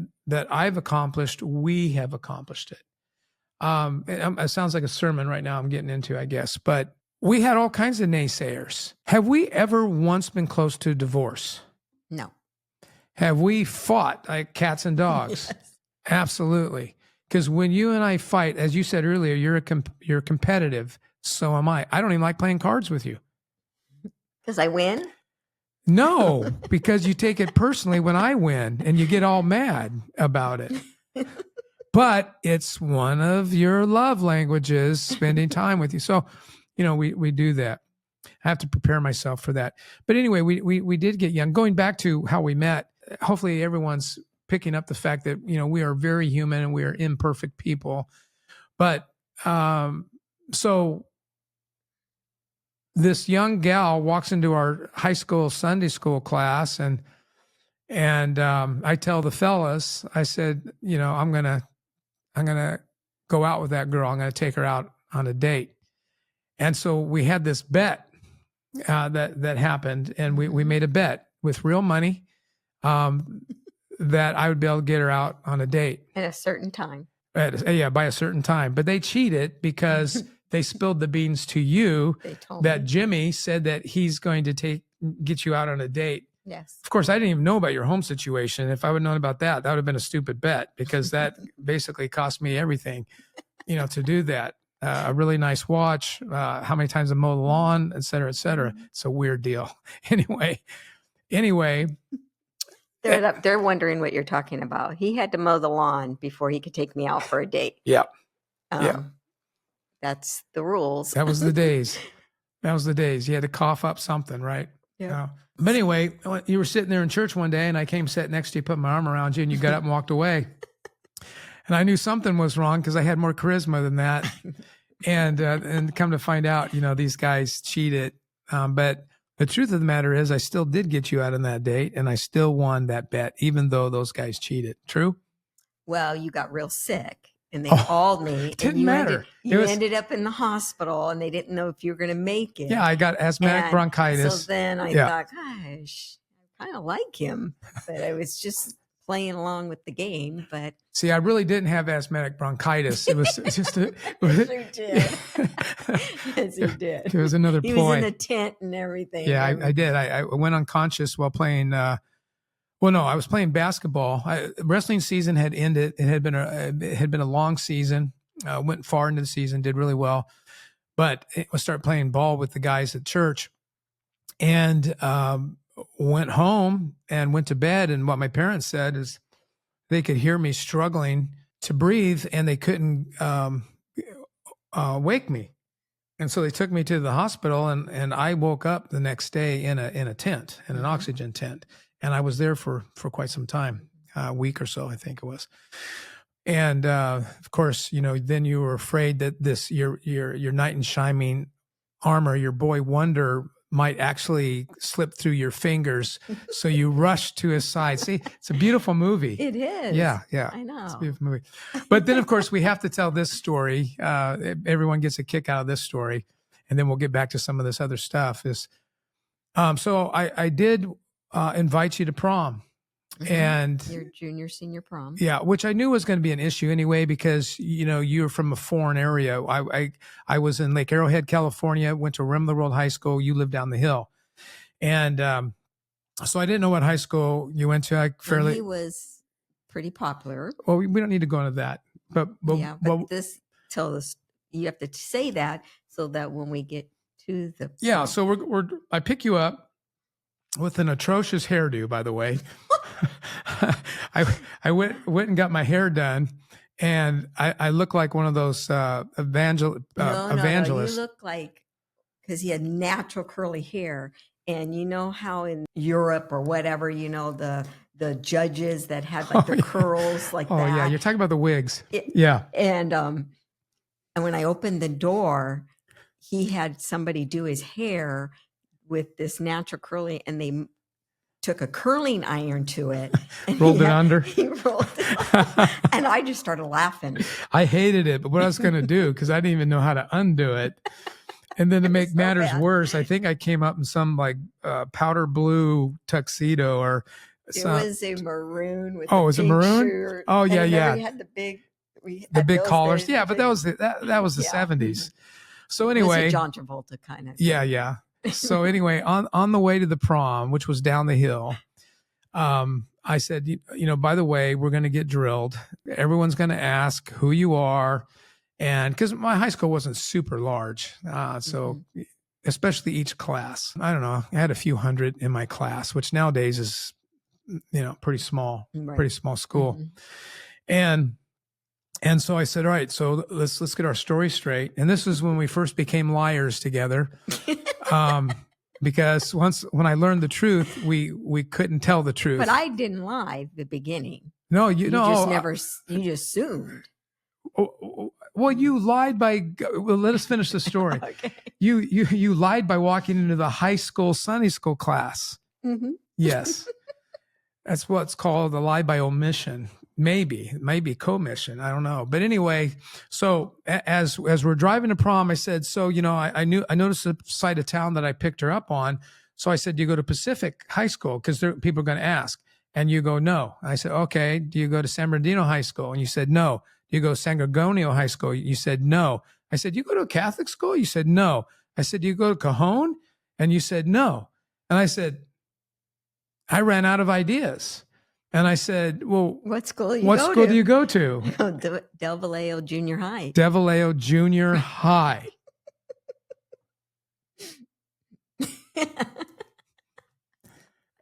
I've accomplished, we have accomplished it. It sounds like a sermon right now I'm getting into, I guess, but we had all kinds of naysayers. Have we ever once been close to divorce? No. Have we fought like cats and dogs? Yes. Absolutely. Because when you and I fight, as you said earlier, you're competitive. So am I. I don't even like playing cards with you. Because I win? No, because you take it personally when I win and you get all mad about it. But it's one of your love languages, spending time with you. So, we do that. I have to prepare myself for that. But anyway, we did get young. Going back to how we met, hopefully everyone's picking up the fact that, we are very human and we are imperfect people. But so this young gal walks into our high school Sunday school class, and I tell the fellas, I said, I'm gonna go out with that girl. I'm gonna take her out on a date. And so we had this bet that happened, and we made a bet with real money that I would be able to get her out on a date at a certain time. By a certain time. But they cheated because they spilled the beans to you They told that me. Jimmy said that he's going to get you out on a date. Yes. Of course, I didn't even know about your home situation. If I would have known about that, that would have been a stupid bet, because that basically cost me everything, to do that. A really nice watch, how many times I mow the lawn, et cetera, et cetera. It's a weird deal. Anyway, They're wondering what you're talking about. He had to mow the lawn before he could take me out for a date. yeah, That's the rules. that was the days. That was the days. You had to cough up something, right? Yeah. But anyway, you were sitting there in church one day, and I came, sat next to you, put my arm around you, and you got up and walked away. And I knew something was wrong because I had more charisma than that. And come to find out, these guys cheated. But the truth of the matter is, I still did get you out on that date, and I still won that bet, even though those guys cheated. True? Well, you got real sick, and they called me. Didn't matter. You ended up in the hospital, and they didn't know if you were going to make it. Yeah, I got asthmatic bronchitis. So then I thought, gosh, I kind of like him, but I was just playing along with the game. But see, I really didn't have asthmatic bronchitis. It was just a. Yes, you did. Yes, you did. It was another ploy. He was in a tent and everything. Yeah, I did. I went unconscious while playing. I was playing basketball. Wrestling season had ended. It had been a long season. Went far into the season, did really well, but I started playing ball with the guys at church, and went home and went to bed. And what my parents said is they could hear me struggling to breathe, and they couldn't wake me. And so they took me to the hospital, and I woke up the next day in a tent, in an oxygen tent. And I was there for quite some time, a week or so, I think it was. And of course, then you were afraid that your knight in shining armor, your boy wonder, might actually slip through your fingers. So you rushed to his side. See, it's a beautiful movie. It is. Yeah. I know. It's a beautiful movie. But then, of course, we have to tell this story. Everyone gets a kick out of this story. And then we'll get back to some of this other stuff. So I did invite you to prom. And your junior senior prom. Yeah, which I knew was going to be an issue anyway, because you're from a foreign area. I was in Lake Arrowhead, California, went to Rim of the World High School. You lived down the hill, and so I didn't know what high school you went to. He was pretty popular. Well, we don't need to go into that, but you have to say that so that when we get to the yeah. So I pick you up with an atrocious hairdo, by the way. I went and got my hair done, and I look like one of those evangelists. No, you look like, because he had natural curly hair, and you know how in Europe or whatever, the judges that had like the curls like that. Oh yeah, you're talking about the wigs. Yeah, and when I opened the door, he had somebody do his hair with this natural curly, and they took a curling iron to it and rolled it under. He rolled it, and I just started laughing. I hated it, but what I was going to do, because I didn't even know how to undo it. And then to make matters worse, I think I came up in some like powder blue tuxedo or it was a maroon with it was a maroon shirt. Oh yeah, and yeah. We had the big collars. Yeah, but that was the 70s. So anyway, it was a John Travolta kind of. Yeah. So anyway, on the way to the prom, which was down the hill, I said, by the way, we're going to get drilled. Everyone's going to ask who you are. And because my high school wasn't super large, so especially each class, I don't know, I had a few hundred in my class, which nowadays is, pretty small, pretty small school. And so I said, all right, so let's get our story straight. And this is when we first became liars together. Because when I learned the truth, we couldn't tell the truth. But I didn't lie at the beginning. No, you just assumed. Well, you lied by. Well, let us finish the story. Okay. You lied by walking into the high school Sunday school class. Mm-hmm. Yes, that's what's called a lie by omission. Maybe commission. I don't know. But anyway, so as we're driving to prom, I said, so, I noticed the side of town that I picked her up on. So I said, do you go to Pacific High School? Because people are going to ask. And you go, no. I said, okay. Do you go to San Bernardino High School? And you said, no. Do you go to San Gorgonio High School? You said, no. I said, you go to a Catholic school? You said, no. I said, do you go to Cajon? And you said, no. And I said, I ran out of ideas. And I said, well, What school do you go to? Del Vallejo Junior High. Del Vallejo Junior High.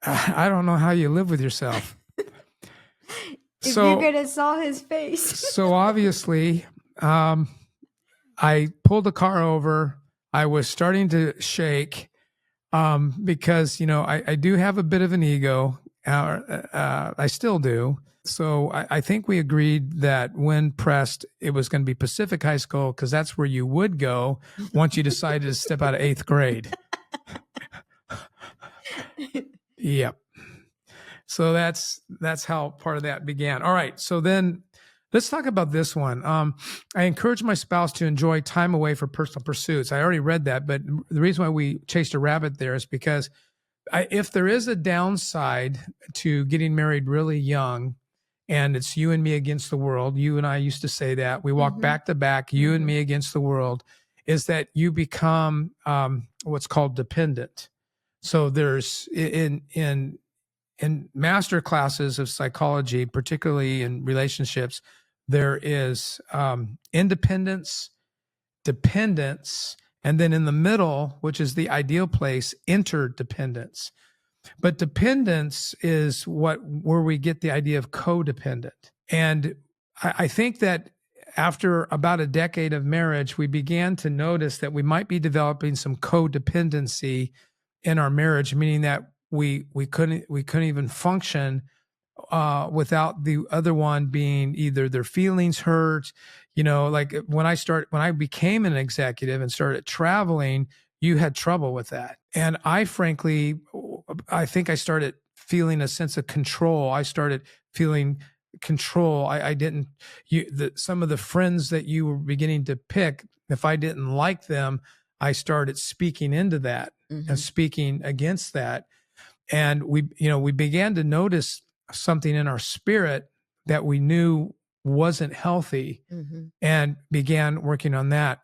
I don't know how you live with yourself. If you could have saw his face. So obviously, I pulled the car over. I was starting to shake because, I do have a bit of an ego. I still do. So I think we agreed that when pressed, it was going to be Pacific High School because that's where you would go once you decided to step out of 8th grade. Yep. So that's how part of that began. All right. So then let's talk about this one. I encourage my spouse to enjoy time away for personal pursuits. I already read that, but the reason why we chased a rabbit there is because if there is a downside to getting married really young, and it's you and me against the world, you and I used to say that, we walk back to back, you and me against the world, is that you become what's called dependent. So there's in master classes of psychology, particularly in relationships, there is independence, dependence, and then in the middle, which is the ideal place, interdependence. But dependence is where we get the idea of codependent. And I think that after about a decade of marriage, we began to notice that we might be developing some codependency in our marriage, meaning that we couldn't even function without the other one being either their feelings hurt. Like when I became an executive and started traveling, you had trouble with that. And I think I started feeling a sense of control. I started feeling control. Some of the friends that you were beginning to pick, if I didn't like them, I started speaking into that and speaking against that. And we began to notice something in our spirit that we knew wasn't healthy and began working on that.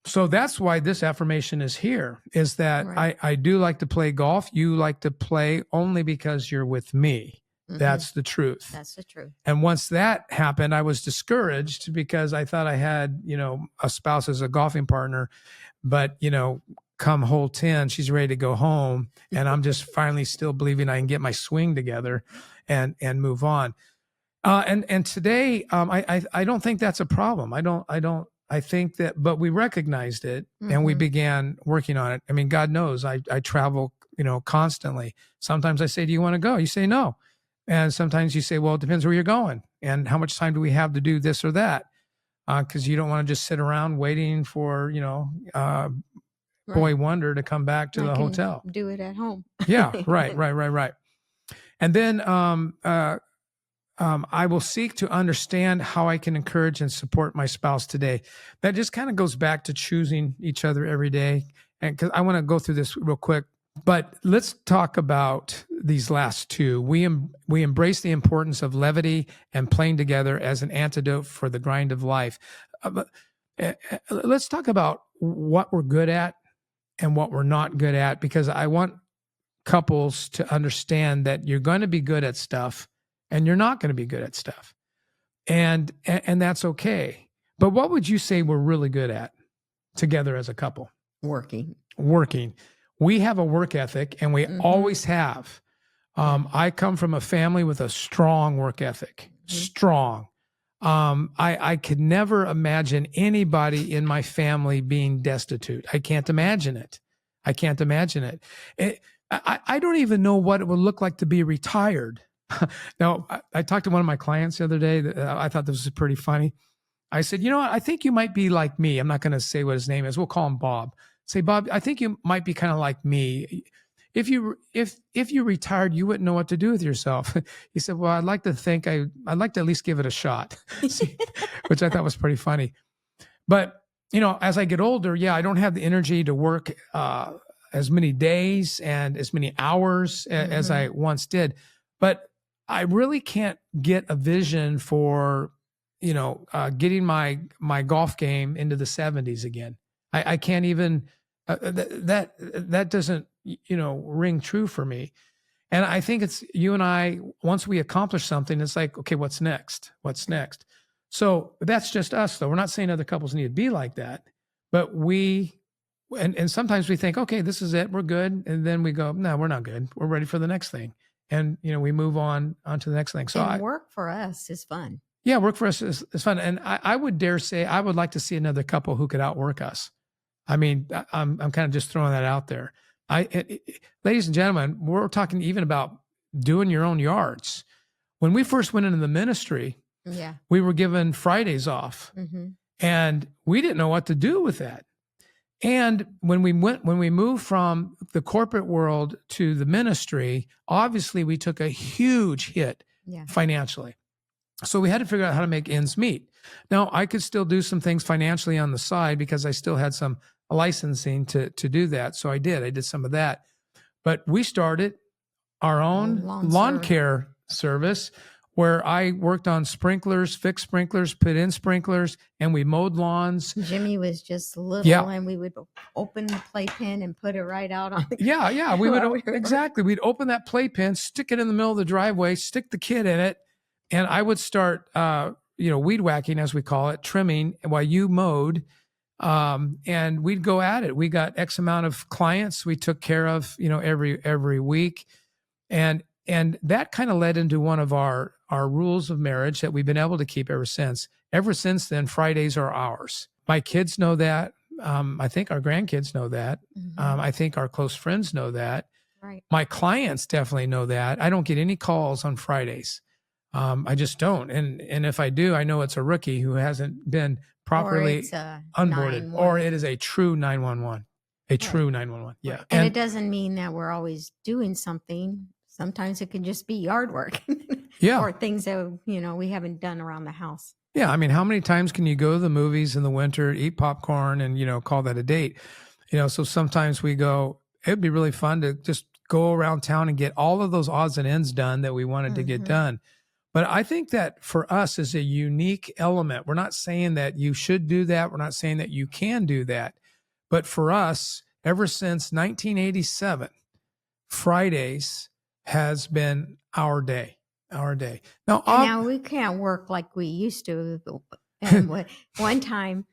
So that's why this affirmation is here, is that I do like to play golf. You like to play only because you're with me. That's the truth. That's the truth. And once that happened, I was discouraged because I thought I had, a spouse as a golfing partner, but, come hole 10, she's ready to go home. And I'm just finally still believing I can get my swing together and move on. And today, I don't think that's a problem. I think that, but we recognized it and we began working on it. I mean, God knows I travel, constantly. Sometimes I say, do you want to go? You say no. And sometimes you say, well, it depends where you're going and how much time do we have to do this or that? Because you don't want to just sit around waiting for, boy wonder to come back to the hotel. Do it at home. Yeah, right. And then I will seek to understand how I can encourage and support my spouse today. That just kind of goes back to choosing each other every day. And because I want to go through this real quick, but let's talk about these last two. We embrace the importance of levity and playing together as an antidote for the grind of life. Let's talk about what we're good at and what we're not good at, because I want couples to understand that you're going to be good at stuff and you're not going to be good at stuff. And that's okay. But what would you say we're really good at together as a couple? Working. We have a work ethic and we always have. I come from a family with a strong work ethic, strong. I could never imagine anybody in my family being destitute. I can't imagine it. I don't even know what it would look like to be retired. Now, I talked to one of my clients the other day. I thought this was pretty funny. I said, you know what? I think you might be like me. I'm not going to say what his name is. We'll call him Bob. Say, Bob, I think you might be kind of like me. If you retired, you wouldn't know what to do with yourself. He said, well, I'd like to at least give it a shot, which I thought was pretty funny. But, as I get older, I don't have the energy to work as many days and as many hours as I once did. But I really can't get a vision for getting my golf game into the 70s again. I can't even, that doesn't, ring true for me. And I think it's you and I, once we accomplish something, it's like, okay, what's next? What's next? So that's just us though. We're not saying other couples need to be like that, but and sometimes we think, okay, this is it. We're good. And then we go, no, we're not good. We're ready for the next thing. And, we move on to the next thing. So and work for us is fun. Yeah, work for us is fun. And I would dare say, I would like to see another couple who could outwork us. I mean, I'm kind of just throwing that out there. Ladies and gentlemen, we're talking even about doing your own yards. When we first went into the ministry, we were given Fridays off, and we didn't know what to do with that. And when we moved from the corporate world to the ministry, obviously we took a huge hit financially. So we had to figure out how to make ends meet. Now, I could still do some things financially on the side because I still had some licensing to do that. So I did some of that. But we started our own lawn care service where I worked on sprinklers, fixed sprinklers, put in sprinklers, and we mowed lawns. Jimmy was just little, and we would open the playpen and put it right out on the we would exactly. We'd open that playpen, stick it in the middle of the driveway, stick the kid in it, and I would start, weed whacking, as we call it, trimming while you mowed. And we'd go at it. We got X amount of clients we took care of, every week. And that kind of led into one of our rules of marriage that we've been able to keep ever since. Ever since then, Fridays are ours. My kids know that. I think our grandkids know that. I think our close friends know that. Right. My clients definitely know that. I don't get any calls on Fridays. I just don't. And if I do, I know it's a rookie who hasn't been properly onboarded, or it is a true 911, true 911. Yeah. Right. And it doesn't mean that we're always doing something. Sometimes it can just be yard work. Or things that, we haven't done around the house. Yeah. I mean, how many times can you go to the movies in the winter, eat popcorn and, call that a date? So sometimes we go, it'd be really fun to just go around town and get all of those odds and ends done that we wanted to get done. But I think that for us is a unique element. We're not saying that you should do that. We're not saying that you can do that. But for us, ever since 1987, Fridays has been our day. Now we can't work like we used to. And one time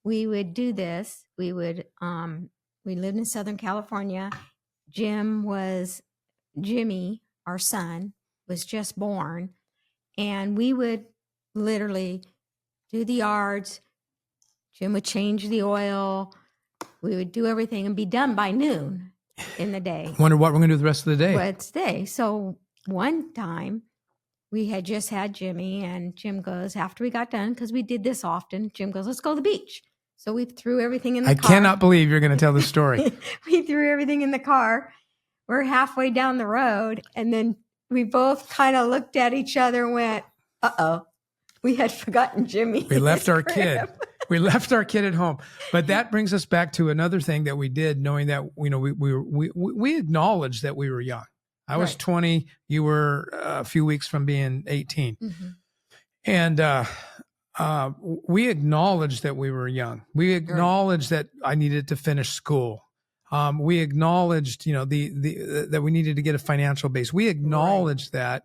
we would do this. We lived in Southern California. Jimmy, our son, was just born, and we would literally do the yards. Jim would change the oil. We would do everything and be done by noon in the day. Wonder what we're going to do the rest of the day. So one time we had just had Jimmy, and Jim goes, after we got done, because we did this often, Jim goes, let's go to the beach. So we threw everything in the car. I cannot believe you're going to tell this story. We threw everything in the car. We're halfway down the road, and then we both kind of looked at each other and went, uh-oh, we had forgotten Jimmy. We left our kid. We left our kid at home. But that brings us back to another thing that we did, knowing that, we acknowledged that we were young. I was 20. You were a few weeks from being 18. And we acknowledged that we were young. We acknowledged that I needed to finish school. We acknowledged, that we needed to get a financial base. We acknowledged that.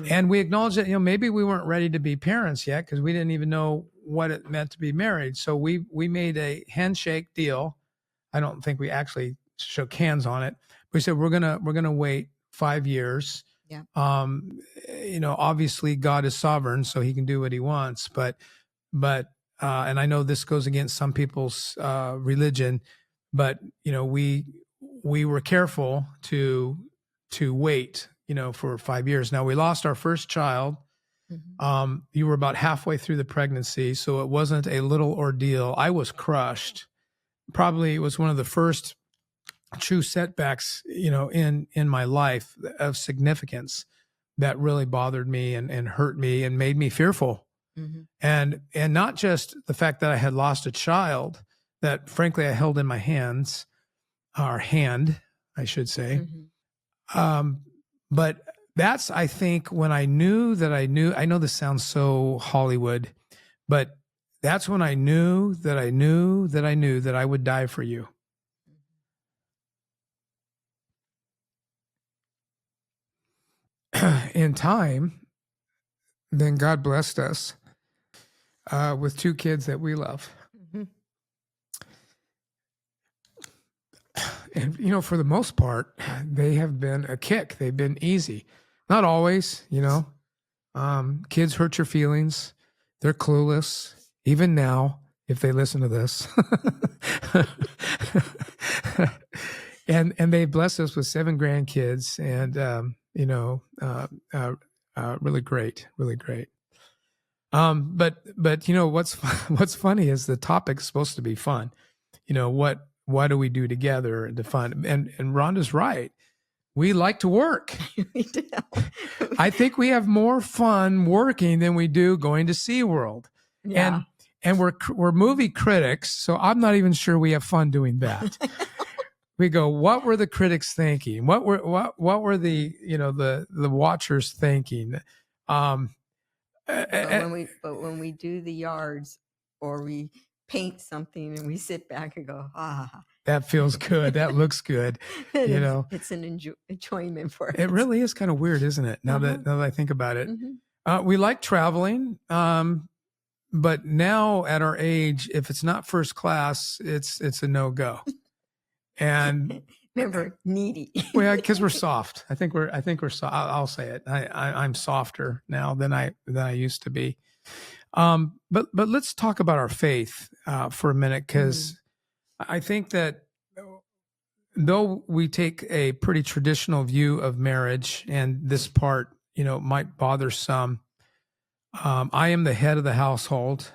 And we acknowledged that, maybe we weren't ready to be parents yet because we didn't even know what it meant to be married. So we made a handshake deal. I don't think we actually shook hands on it. We said, we're going to wait 5 years. Yeah. Obviously God is sovereign, so he can do what he wants. But and I know this goes against some people's religion, but we were careful to wait, for 5 years. Now we lost our first child. You were about halfway through the pregnancy, so it wasn't a little ordeal. I was crushed. Probably it was one of the first true setbacks, in my life of significance that really bothered me and hurt me and made me fearful. And not just the fact that I had lost a child that frankly I held in my hands, or hand, I should say. But that's, I think, when I knew that I know this sounds so Hollywood, but that's when I knew that I knew that I knew that I would die for you. In time, then God blessed us with 2 kids that we love. Mhm. And, you know, for the most part, they have been a kick. They've been easy. Not always, you know. Kids hurt your feelings. They're clueless. Even now, if they listen to this. and they blessed us with 7 grandkids, and you know, really great, really great. But you know what's funny is the topic's supposed to be fun. You know what do we do together and to fun? And Rhonda's right. We like to work. We do. I think we have more fun working than we do going to SeaWorld. Yeah. And we're movie critics, so I'm not even sure we have fun doing that. We go, what were the critics thinking? What were the, you know, the watchers thinking? But when we do the yards or we paint something and we sit back and go, that feels good. That looks good. You know, it's an enjoyment for us. It really is kind of weird, isn't it? Now that I think about it, we like traveling. But now at our age, if it's not first class, it's a no-go. And remember, needy. Well, because we're soft. I think we're soft. I'll say it. I'm softer now than I used to be. But let's talk about our faith for a minute, because I think that though we take a pretty traditional view of marriage, and this part, you know, might bother some. I am the head of the household,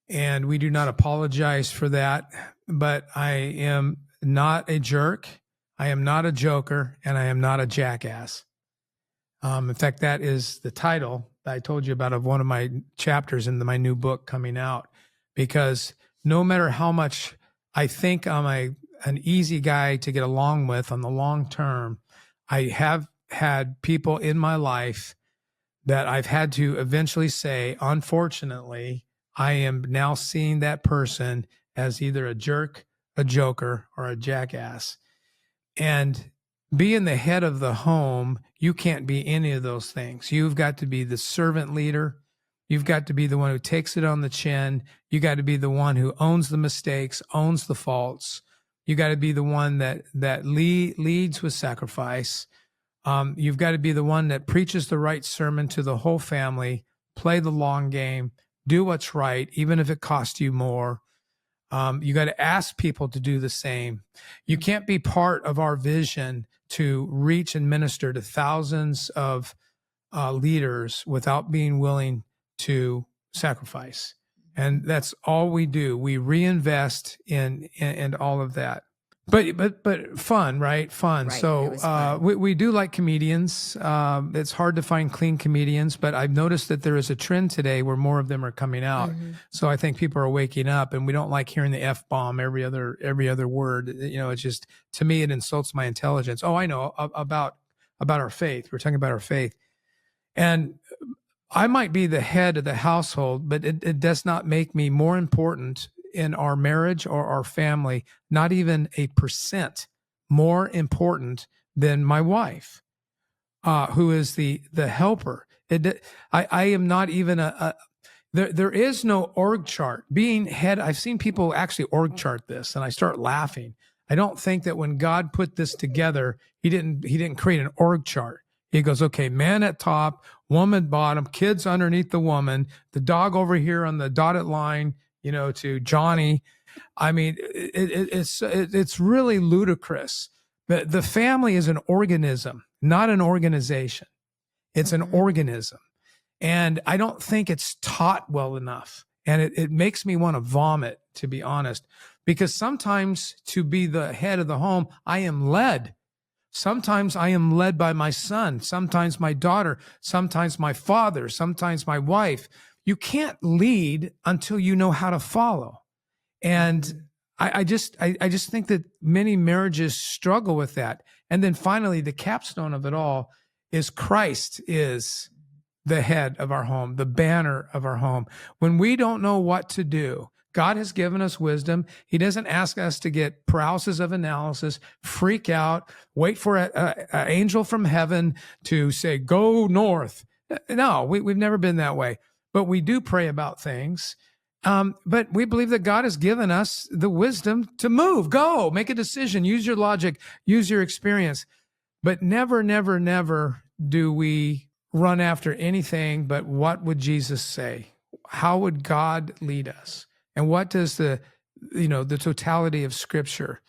and we do not apologize for that, but I am not a jerk. I am not a joker, and I am not a jackass. In fact, that is the title that I told you about of one of my chapters in my new book coming out, because no matter how much I think I'm an easy guy to get along with on the long term, I have had people in my life that I've had to eventually say, unfortunately, I am now seeing that person as either a jerk, a joker, or a jackass. And being the head of the home, you can't be any of those things. You've got to be the servant leader. You've got to be the one who takes it on the chin. You got to be the one who owns the mistakes, owns the faults. You got to be the one that leads with sacrifice. You've got to be the one that preaches the right sermon to the whole family, play the long game, do what's right, even if it costs you more. You got to ask people to do the same. You can't be part of our vision to reach and minister to thousands of leaders without being willing to sacrifice. And that's all we do. We reinvest in all of that. But fun, right? Fun. Right, So it was fun. we do like comedians. It's hard to find clean comedians, but I've noticed that there is a trend today where more of them are coming out. So I think people are waking up, and we don't like hearing the F-bomb every other word. You know, it's just, to me, it insults my intelligence. Oh, I know about our faith. We're talking about our faith. And I might be the head of the household, but it does not make me more important in our marriage or our family, not even 1% more important than my wife, who is the helper. I am not even there is no org chart. Being head, I've seen people actually org chart this, and I start laughing. I don't think that when God put this together, he didn't create an org chart. He goes, okay, man at top, woman bottom, kids underneath the woman, the dog over here on the dotted line, you know, to Johnny. I mean, it's really ludicrous. The family is an organism, not an organization. It's an organism. And I don't think it's taught well enough. And it makes me want to vomit, to be honest, because sometimes to be the head of the home, I am led. Sometimes I am led by my son, sometimes my daughter, sometimes my father, sometimes my wife. You can't lead until you know how to follow. And I just think that many marriages struggle with that. And then finally, the capstone of it all is Christ is the head of our home, the banner of our home. When we don't know what to do, God has given us wisdom. He doesn't ask us to get paralysis of analysis, freak out, wait for an angel from heaven to say, go north. No, we've never been that way. But we do pray about things. But we believe that God has given us the wisdom to move, go, make a decision, use your logic, use your experience. But never, never, never do we run after anything but what would Jesus say? How would God lead us? And what does the totality of Scripture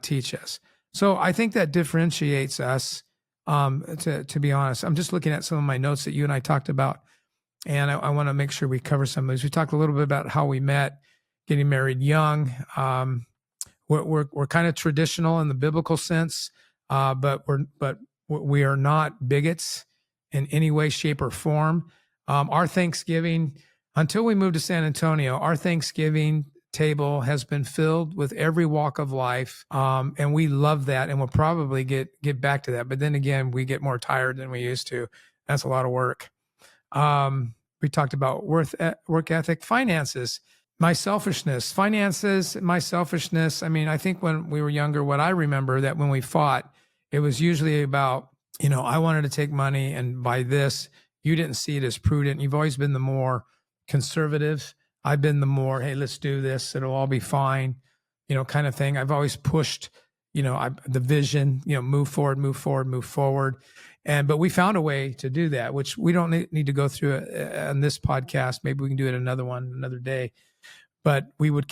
teach us? So I think that differentiates us, to be honest. I'm just looking at some of my notes that you and I talked about, and I want to make sure we cover some of these. We talked a little bit about how we met, getting married young. We're kind of traditional in the biblical sense, but we are not bigots in any way, shape, or form. Our Thanksgiving, until we moved to San Antonio, our Thanksgiving table has been filled with every walk of life, and we love that, and we'll probably get back to that. But then again, we get more tired than we used to. That's a lot of work. We talked about work ethic, finances, my selfishness, my selfishness. I mean, I think when we were younger, what I remember that when we fought, it was usually about, I wanted to take money and buy this. You didn't see it as prudent. You've always been the more conservative. I've been the more, hey, let's do this. It'll all be fine, kind of thing. I've always pushed, the vision, move forward. But we found a way to do that, which we don't need to go through on this podcast. Maybe we can do it another day. But we would,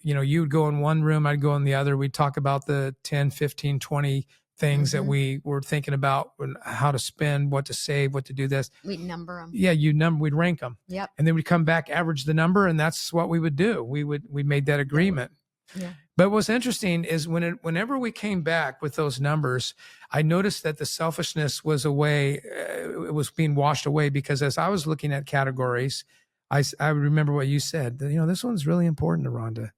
you would go in one room, I'd go in the other. We'd talk about the 10, 15, 20 things that we were thinking about, how to spend, what to save, what to do this. We'd number them. Yeah, we'd rank them. Yep. And then we'd come back, average the number, and that's what we would do. We made that agreement. Yeah. But what's interesting is whenever we came back with those numbers, I noticed that the selfishness was it was being washed away, because as I was looking at categories, I remember what you said, this one's really important to Rhonda.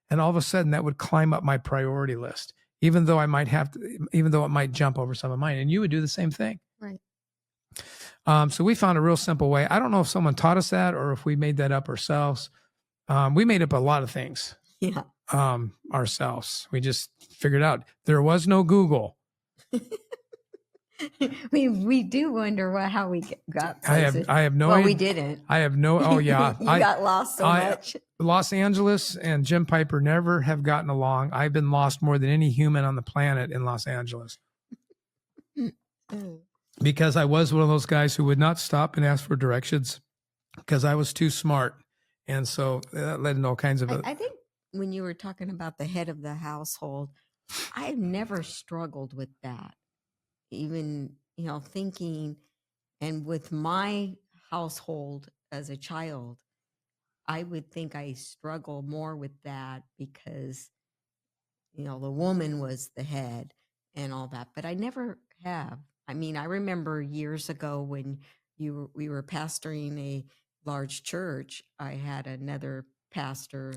And all of a sudden that would climb up my priority list, even though it might jump over some of mine. And you would do the same thing. Right. So we found a real simple way. I don't know if someone taught us that or if we made that up ourselves. We made up a lot of things. Yeah. Ourselves. We just figured out there was no Google. we do wonder how we got places. I have no idea. We didn't. I have no, oh yeah. You got lost so much. Los Angeles and Jim Piper never have gotten along. I've been lost more than any human on the planet in Los Angeles. Because I was one of those guys who would not stop and ask for directions because I was too smart. And so that led into all kinds of... I think when you were talking about the head of the household, I've never struggled with that. Even, thinking, and with my household as a child, I would think I struggle more with that because, the woman was the head and all that, but I never have. I mean, I remember years ago when we were pastoring a large church, I had another pastor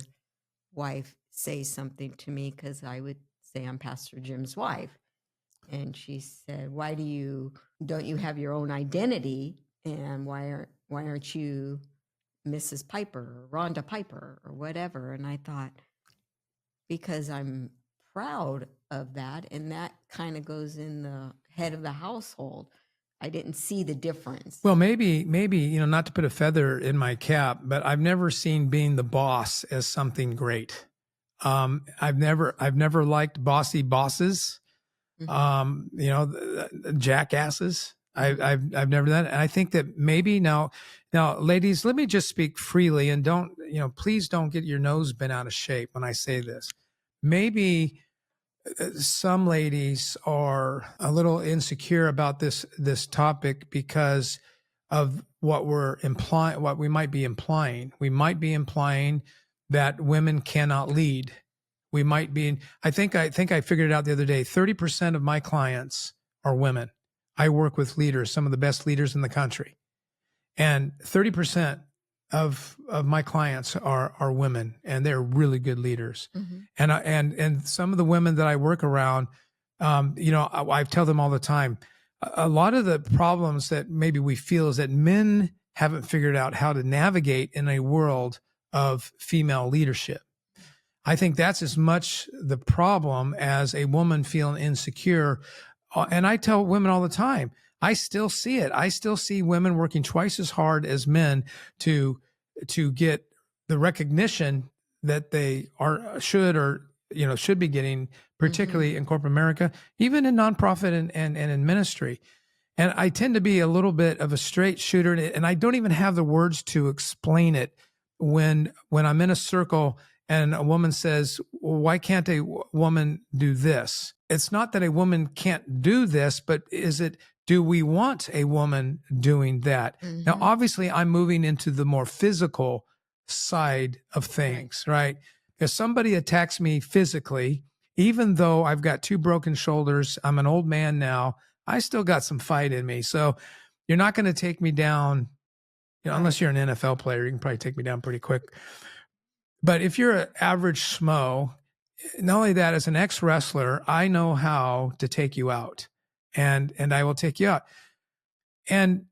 wife say something to me because I would say I'm Pastor Jim's wife. And she said, don't you have your own identity? And why aren't you Mrs. Piper or Rhonda Piper or whatever? And I thought, because I'm proud of that. And that kind of goes in the head of the household. I didn't see the difference. Well, maybe, not to put a feather in my cap, but I've never seen being the boss as something great. I've never liked bossy bosses. Jackasses. I've never done it. And I think that maybe now, ladies, let me just speak freely and please don't get your nose bent out of shape when I say this. Maybe some ladies are a little insecure about this topic because of what we might be implying. We might be implying that women cannot lead. We might be, I think I figured it out the other day, 30% of my clients are women. I work with leaders, some of the best leaders in the country. And 30% of my clients are women, and they're really good leaders. Mm-hmm. And some of the women that I work around, I tell them all the time, a lot of the problems that maybe we feel is that men haven't figured out how to navigate in a world of female leadership. I think that's as much the problem as a woman feeling insecure. And I tell women all the time, I still see it. I still see women working twice as hard as men to get the recognition that they should be getting, particularly in corporate America, even in nonprofit and in ministry. And I tend to be a little bit of a straight shooter, and I don't even have the words to explain it when I'm in a circle and a woman says, well, why can't a woman do this? It's not that a woman can't do this, but do we want a woman doing that? Now, obviously, I'm moving into the more physical side of things, right? If somebody attacks me physically, even though I've got 2 broken shoulders, I'm an old man now, I still got some fight in me. So you're not going to take me down, unless you're an NFL player, you can probably take me down pretty quick. But if you're an average schmo, not only that, as an ex-wrestler, I know how to take you out, and I will take you out. And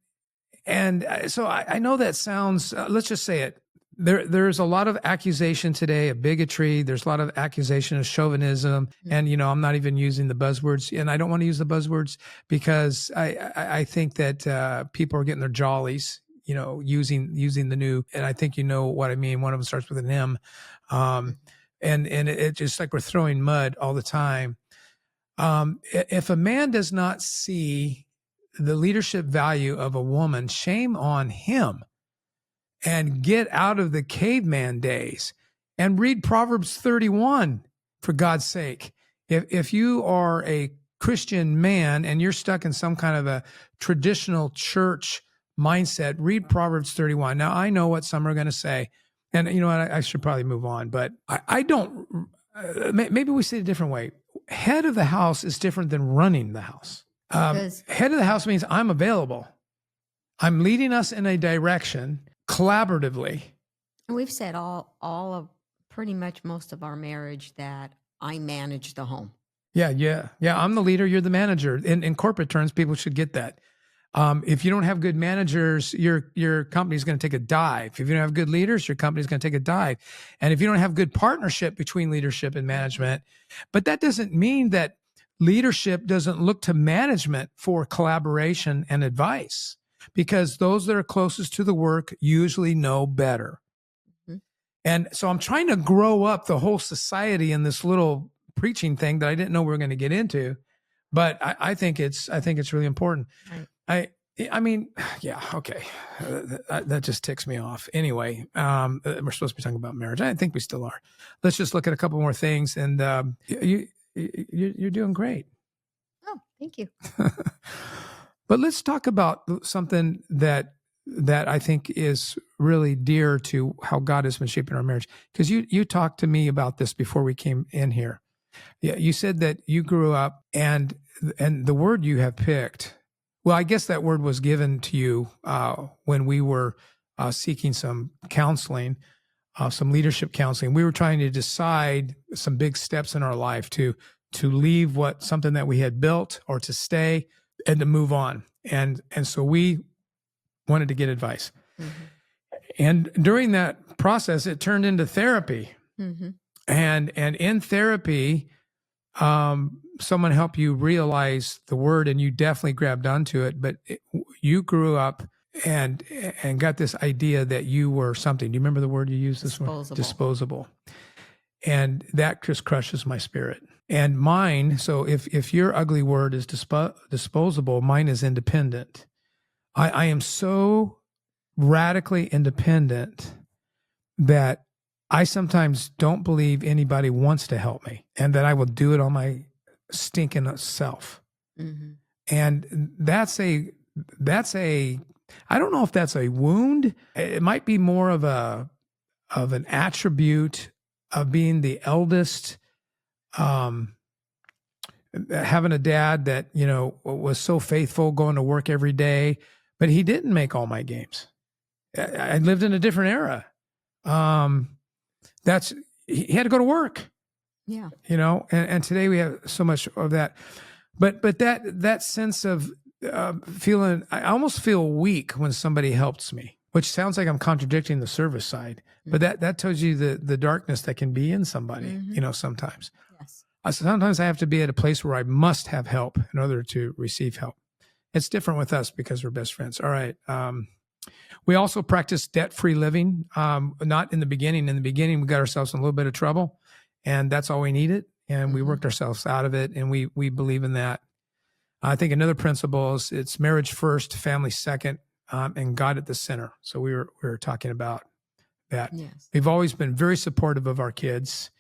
so I know that sounds, let's just say it. There's a lot of accusation today of bigotry. There's a lot of accusation of chauvinism. And, I'm not even using the buzzwords, and I don't want to use the buzzwords because I think that people are getting their jollies, using the new, and I think you know what I mean. One of them starts with an M. And it's just like we're throwing mud all the time. If a man does not see the leadership value of a woman, shame on him, and get out of the caveman days and read Proverbs 31, for God's sake. If you are a Christian man and you're stuck in some kind of a traditional church mindset, read Proverbs 31. Now, I know what some are going to say, and you know what, I should probably move on, but I don't, maybe we say it a different way. Head of the house is different than running the house. Head of the house means I'm available. I'm leading us in a direction collaboratively. We've said all of pretty much most of our marriage that I manage the home. Yeah. I'm the leader. You're the manager. In corporate terms, people should get that. If you don't have good managers, your company's going to take a dive. If you don't have good leaders, your company's going to take a dive. And if you don't have good partnership between leadership and management, but that doesn't mean that leadership doesn't look to management for collaboration and advice, because those that are closest to the work usually know better. And so I'm trying to grow up the whole society in this little preaching thing that I didn't know we were going to get into, but I think it's really important. Right. I mean, yeah, okay. That just ticks me off. Anyway, we're supposed to be talking about marriage. I think we still are. Let's just look at a couple more things, and you're doing great. Oh, thank you. But let's talk about something that I think is really dear to how God has been shaping our marriage. Because you talked to me about this before we came in here. Yeah, you said that you grew up, and the word you have picked, well, I guess that word was given to you when we were seeking some counseling, some leadership counseling. We were trying to decide some big steps in our life to leave something that we had built, or to stay and to move on. And so we wanted to get advice. And during that process, it turned into therapy. And in therapy, someone helped you realize the word, and you definitely grabbed onto it. But you grew up and got this idea that you were something. Do you remember the word you used? Disposable. And that just crushes my spirit. And mine, so if your ugly word is disposable, mine is independent. I am so radically independent that I sometimes don't believe anybody wants to help me, and that I will do it on my stinking self. And that's a, I don't know if that's a wound. It might be more of an attribute of being the eldest, having a dad that, was so faithful, going to work every day, but he didn't make all my games. I lived in a different era. He had to go to work. Yeah. And today we have so much of that. But that sense of I almost feel weak when somebody helps me, which sounds like I'm contradicting the service side, but that tells you the darkness that can be in somebody, sometimes. Yes. Sometimes I have to be at a place where I must have help in order to receive help. It's different with us because we're best friends. All right. We also practice debt-free living. Not in the beginning. In the beginning, we got ourselves in a little bit of trouble, and that's all we needed. And we worked ourselves out of it, and we believe in that. I think another principle is it's marriage first, family second, and God at the center. So we were talking about that. Yes. We've always been very supportive of our kids.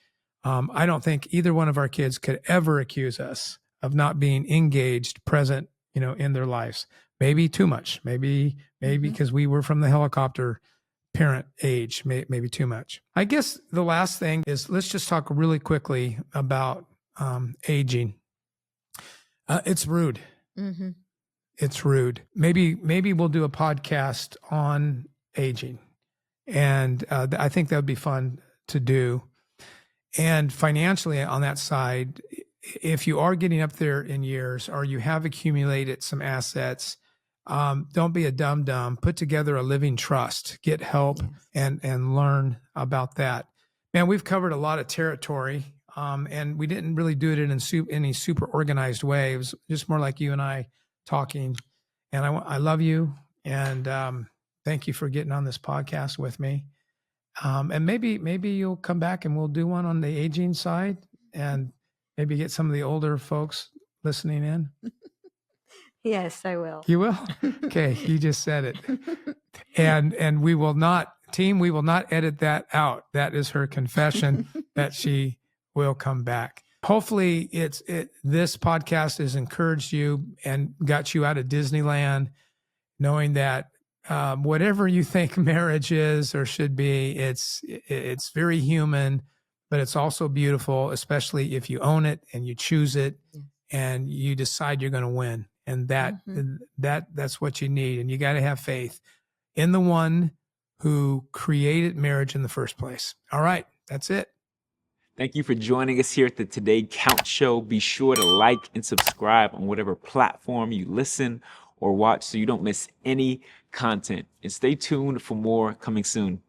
I don't think either one of our kids could ever accuse us of not being engaged, present, in their lives. Maybe too much. Maybe because we were from the helicopter parent age, maybe too much. I guess the last thing is let's just talk really quickly about aging. It's rude. Mm-hmm. It's rude. Maybe we'll do a podcast on aging, and I think that would be fun to do. And financially, on that side, if you are getting up there in years or you have accumulated some assets, don't be a dum-dum. Put together a living trust. Get help and learn about that. Man, we've covered a lot of territory. And we didn't really do it in any super organized way. It was just more like you and I talking. And I love you. And thank you for getting on this podcast with me. And maybe you'll come back and we'll do one on the aging side and maybe get some of the older folks listening in. Yes, I will. You will? Okay, you just said it. And we will not edit that out. That is her confession that she will come back. Hopefully this podcast has encouraged you and got you out of Disneyland, knowing that whatever you think marriage is or should be, it's very human, but it's also beautiful, especially if you own it and you choose it and you decide you're going to win. And that's what you need. And you got to have faith in the one who created marriage in the first place. All right, that's it. Thank you for joining us here at the Today Count Show. Be sure to like and subscribe on whatever platform you listen or watch so you don't miss any content. And stay tuned for more coming soon.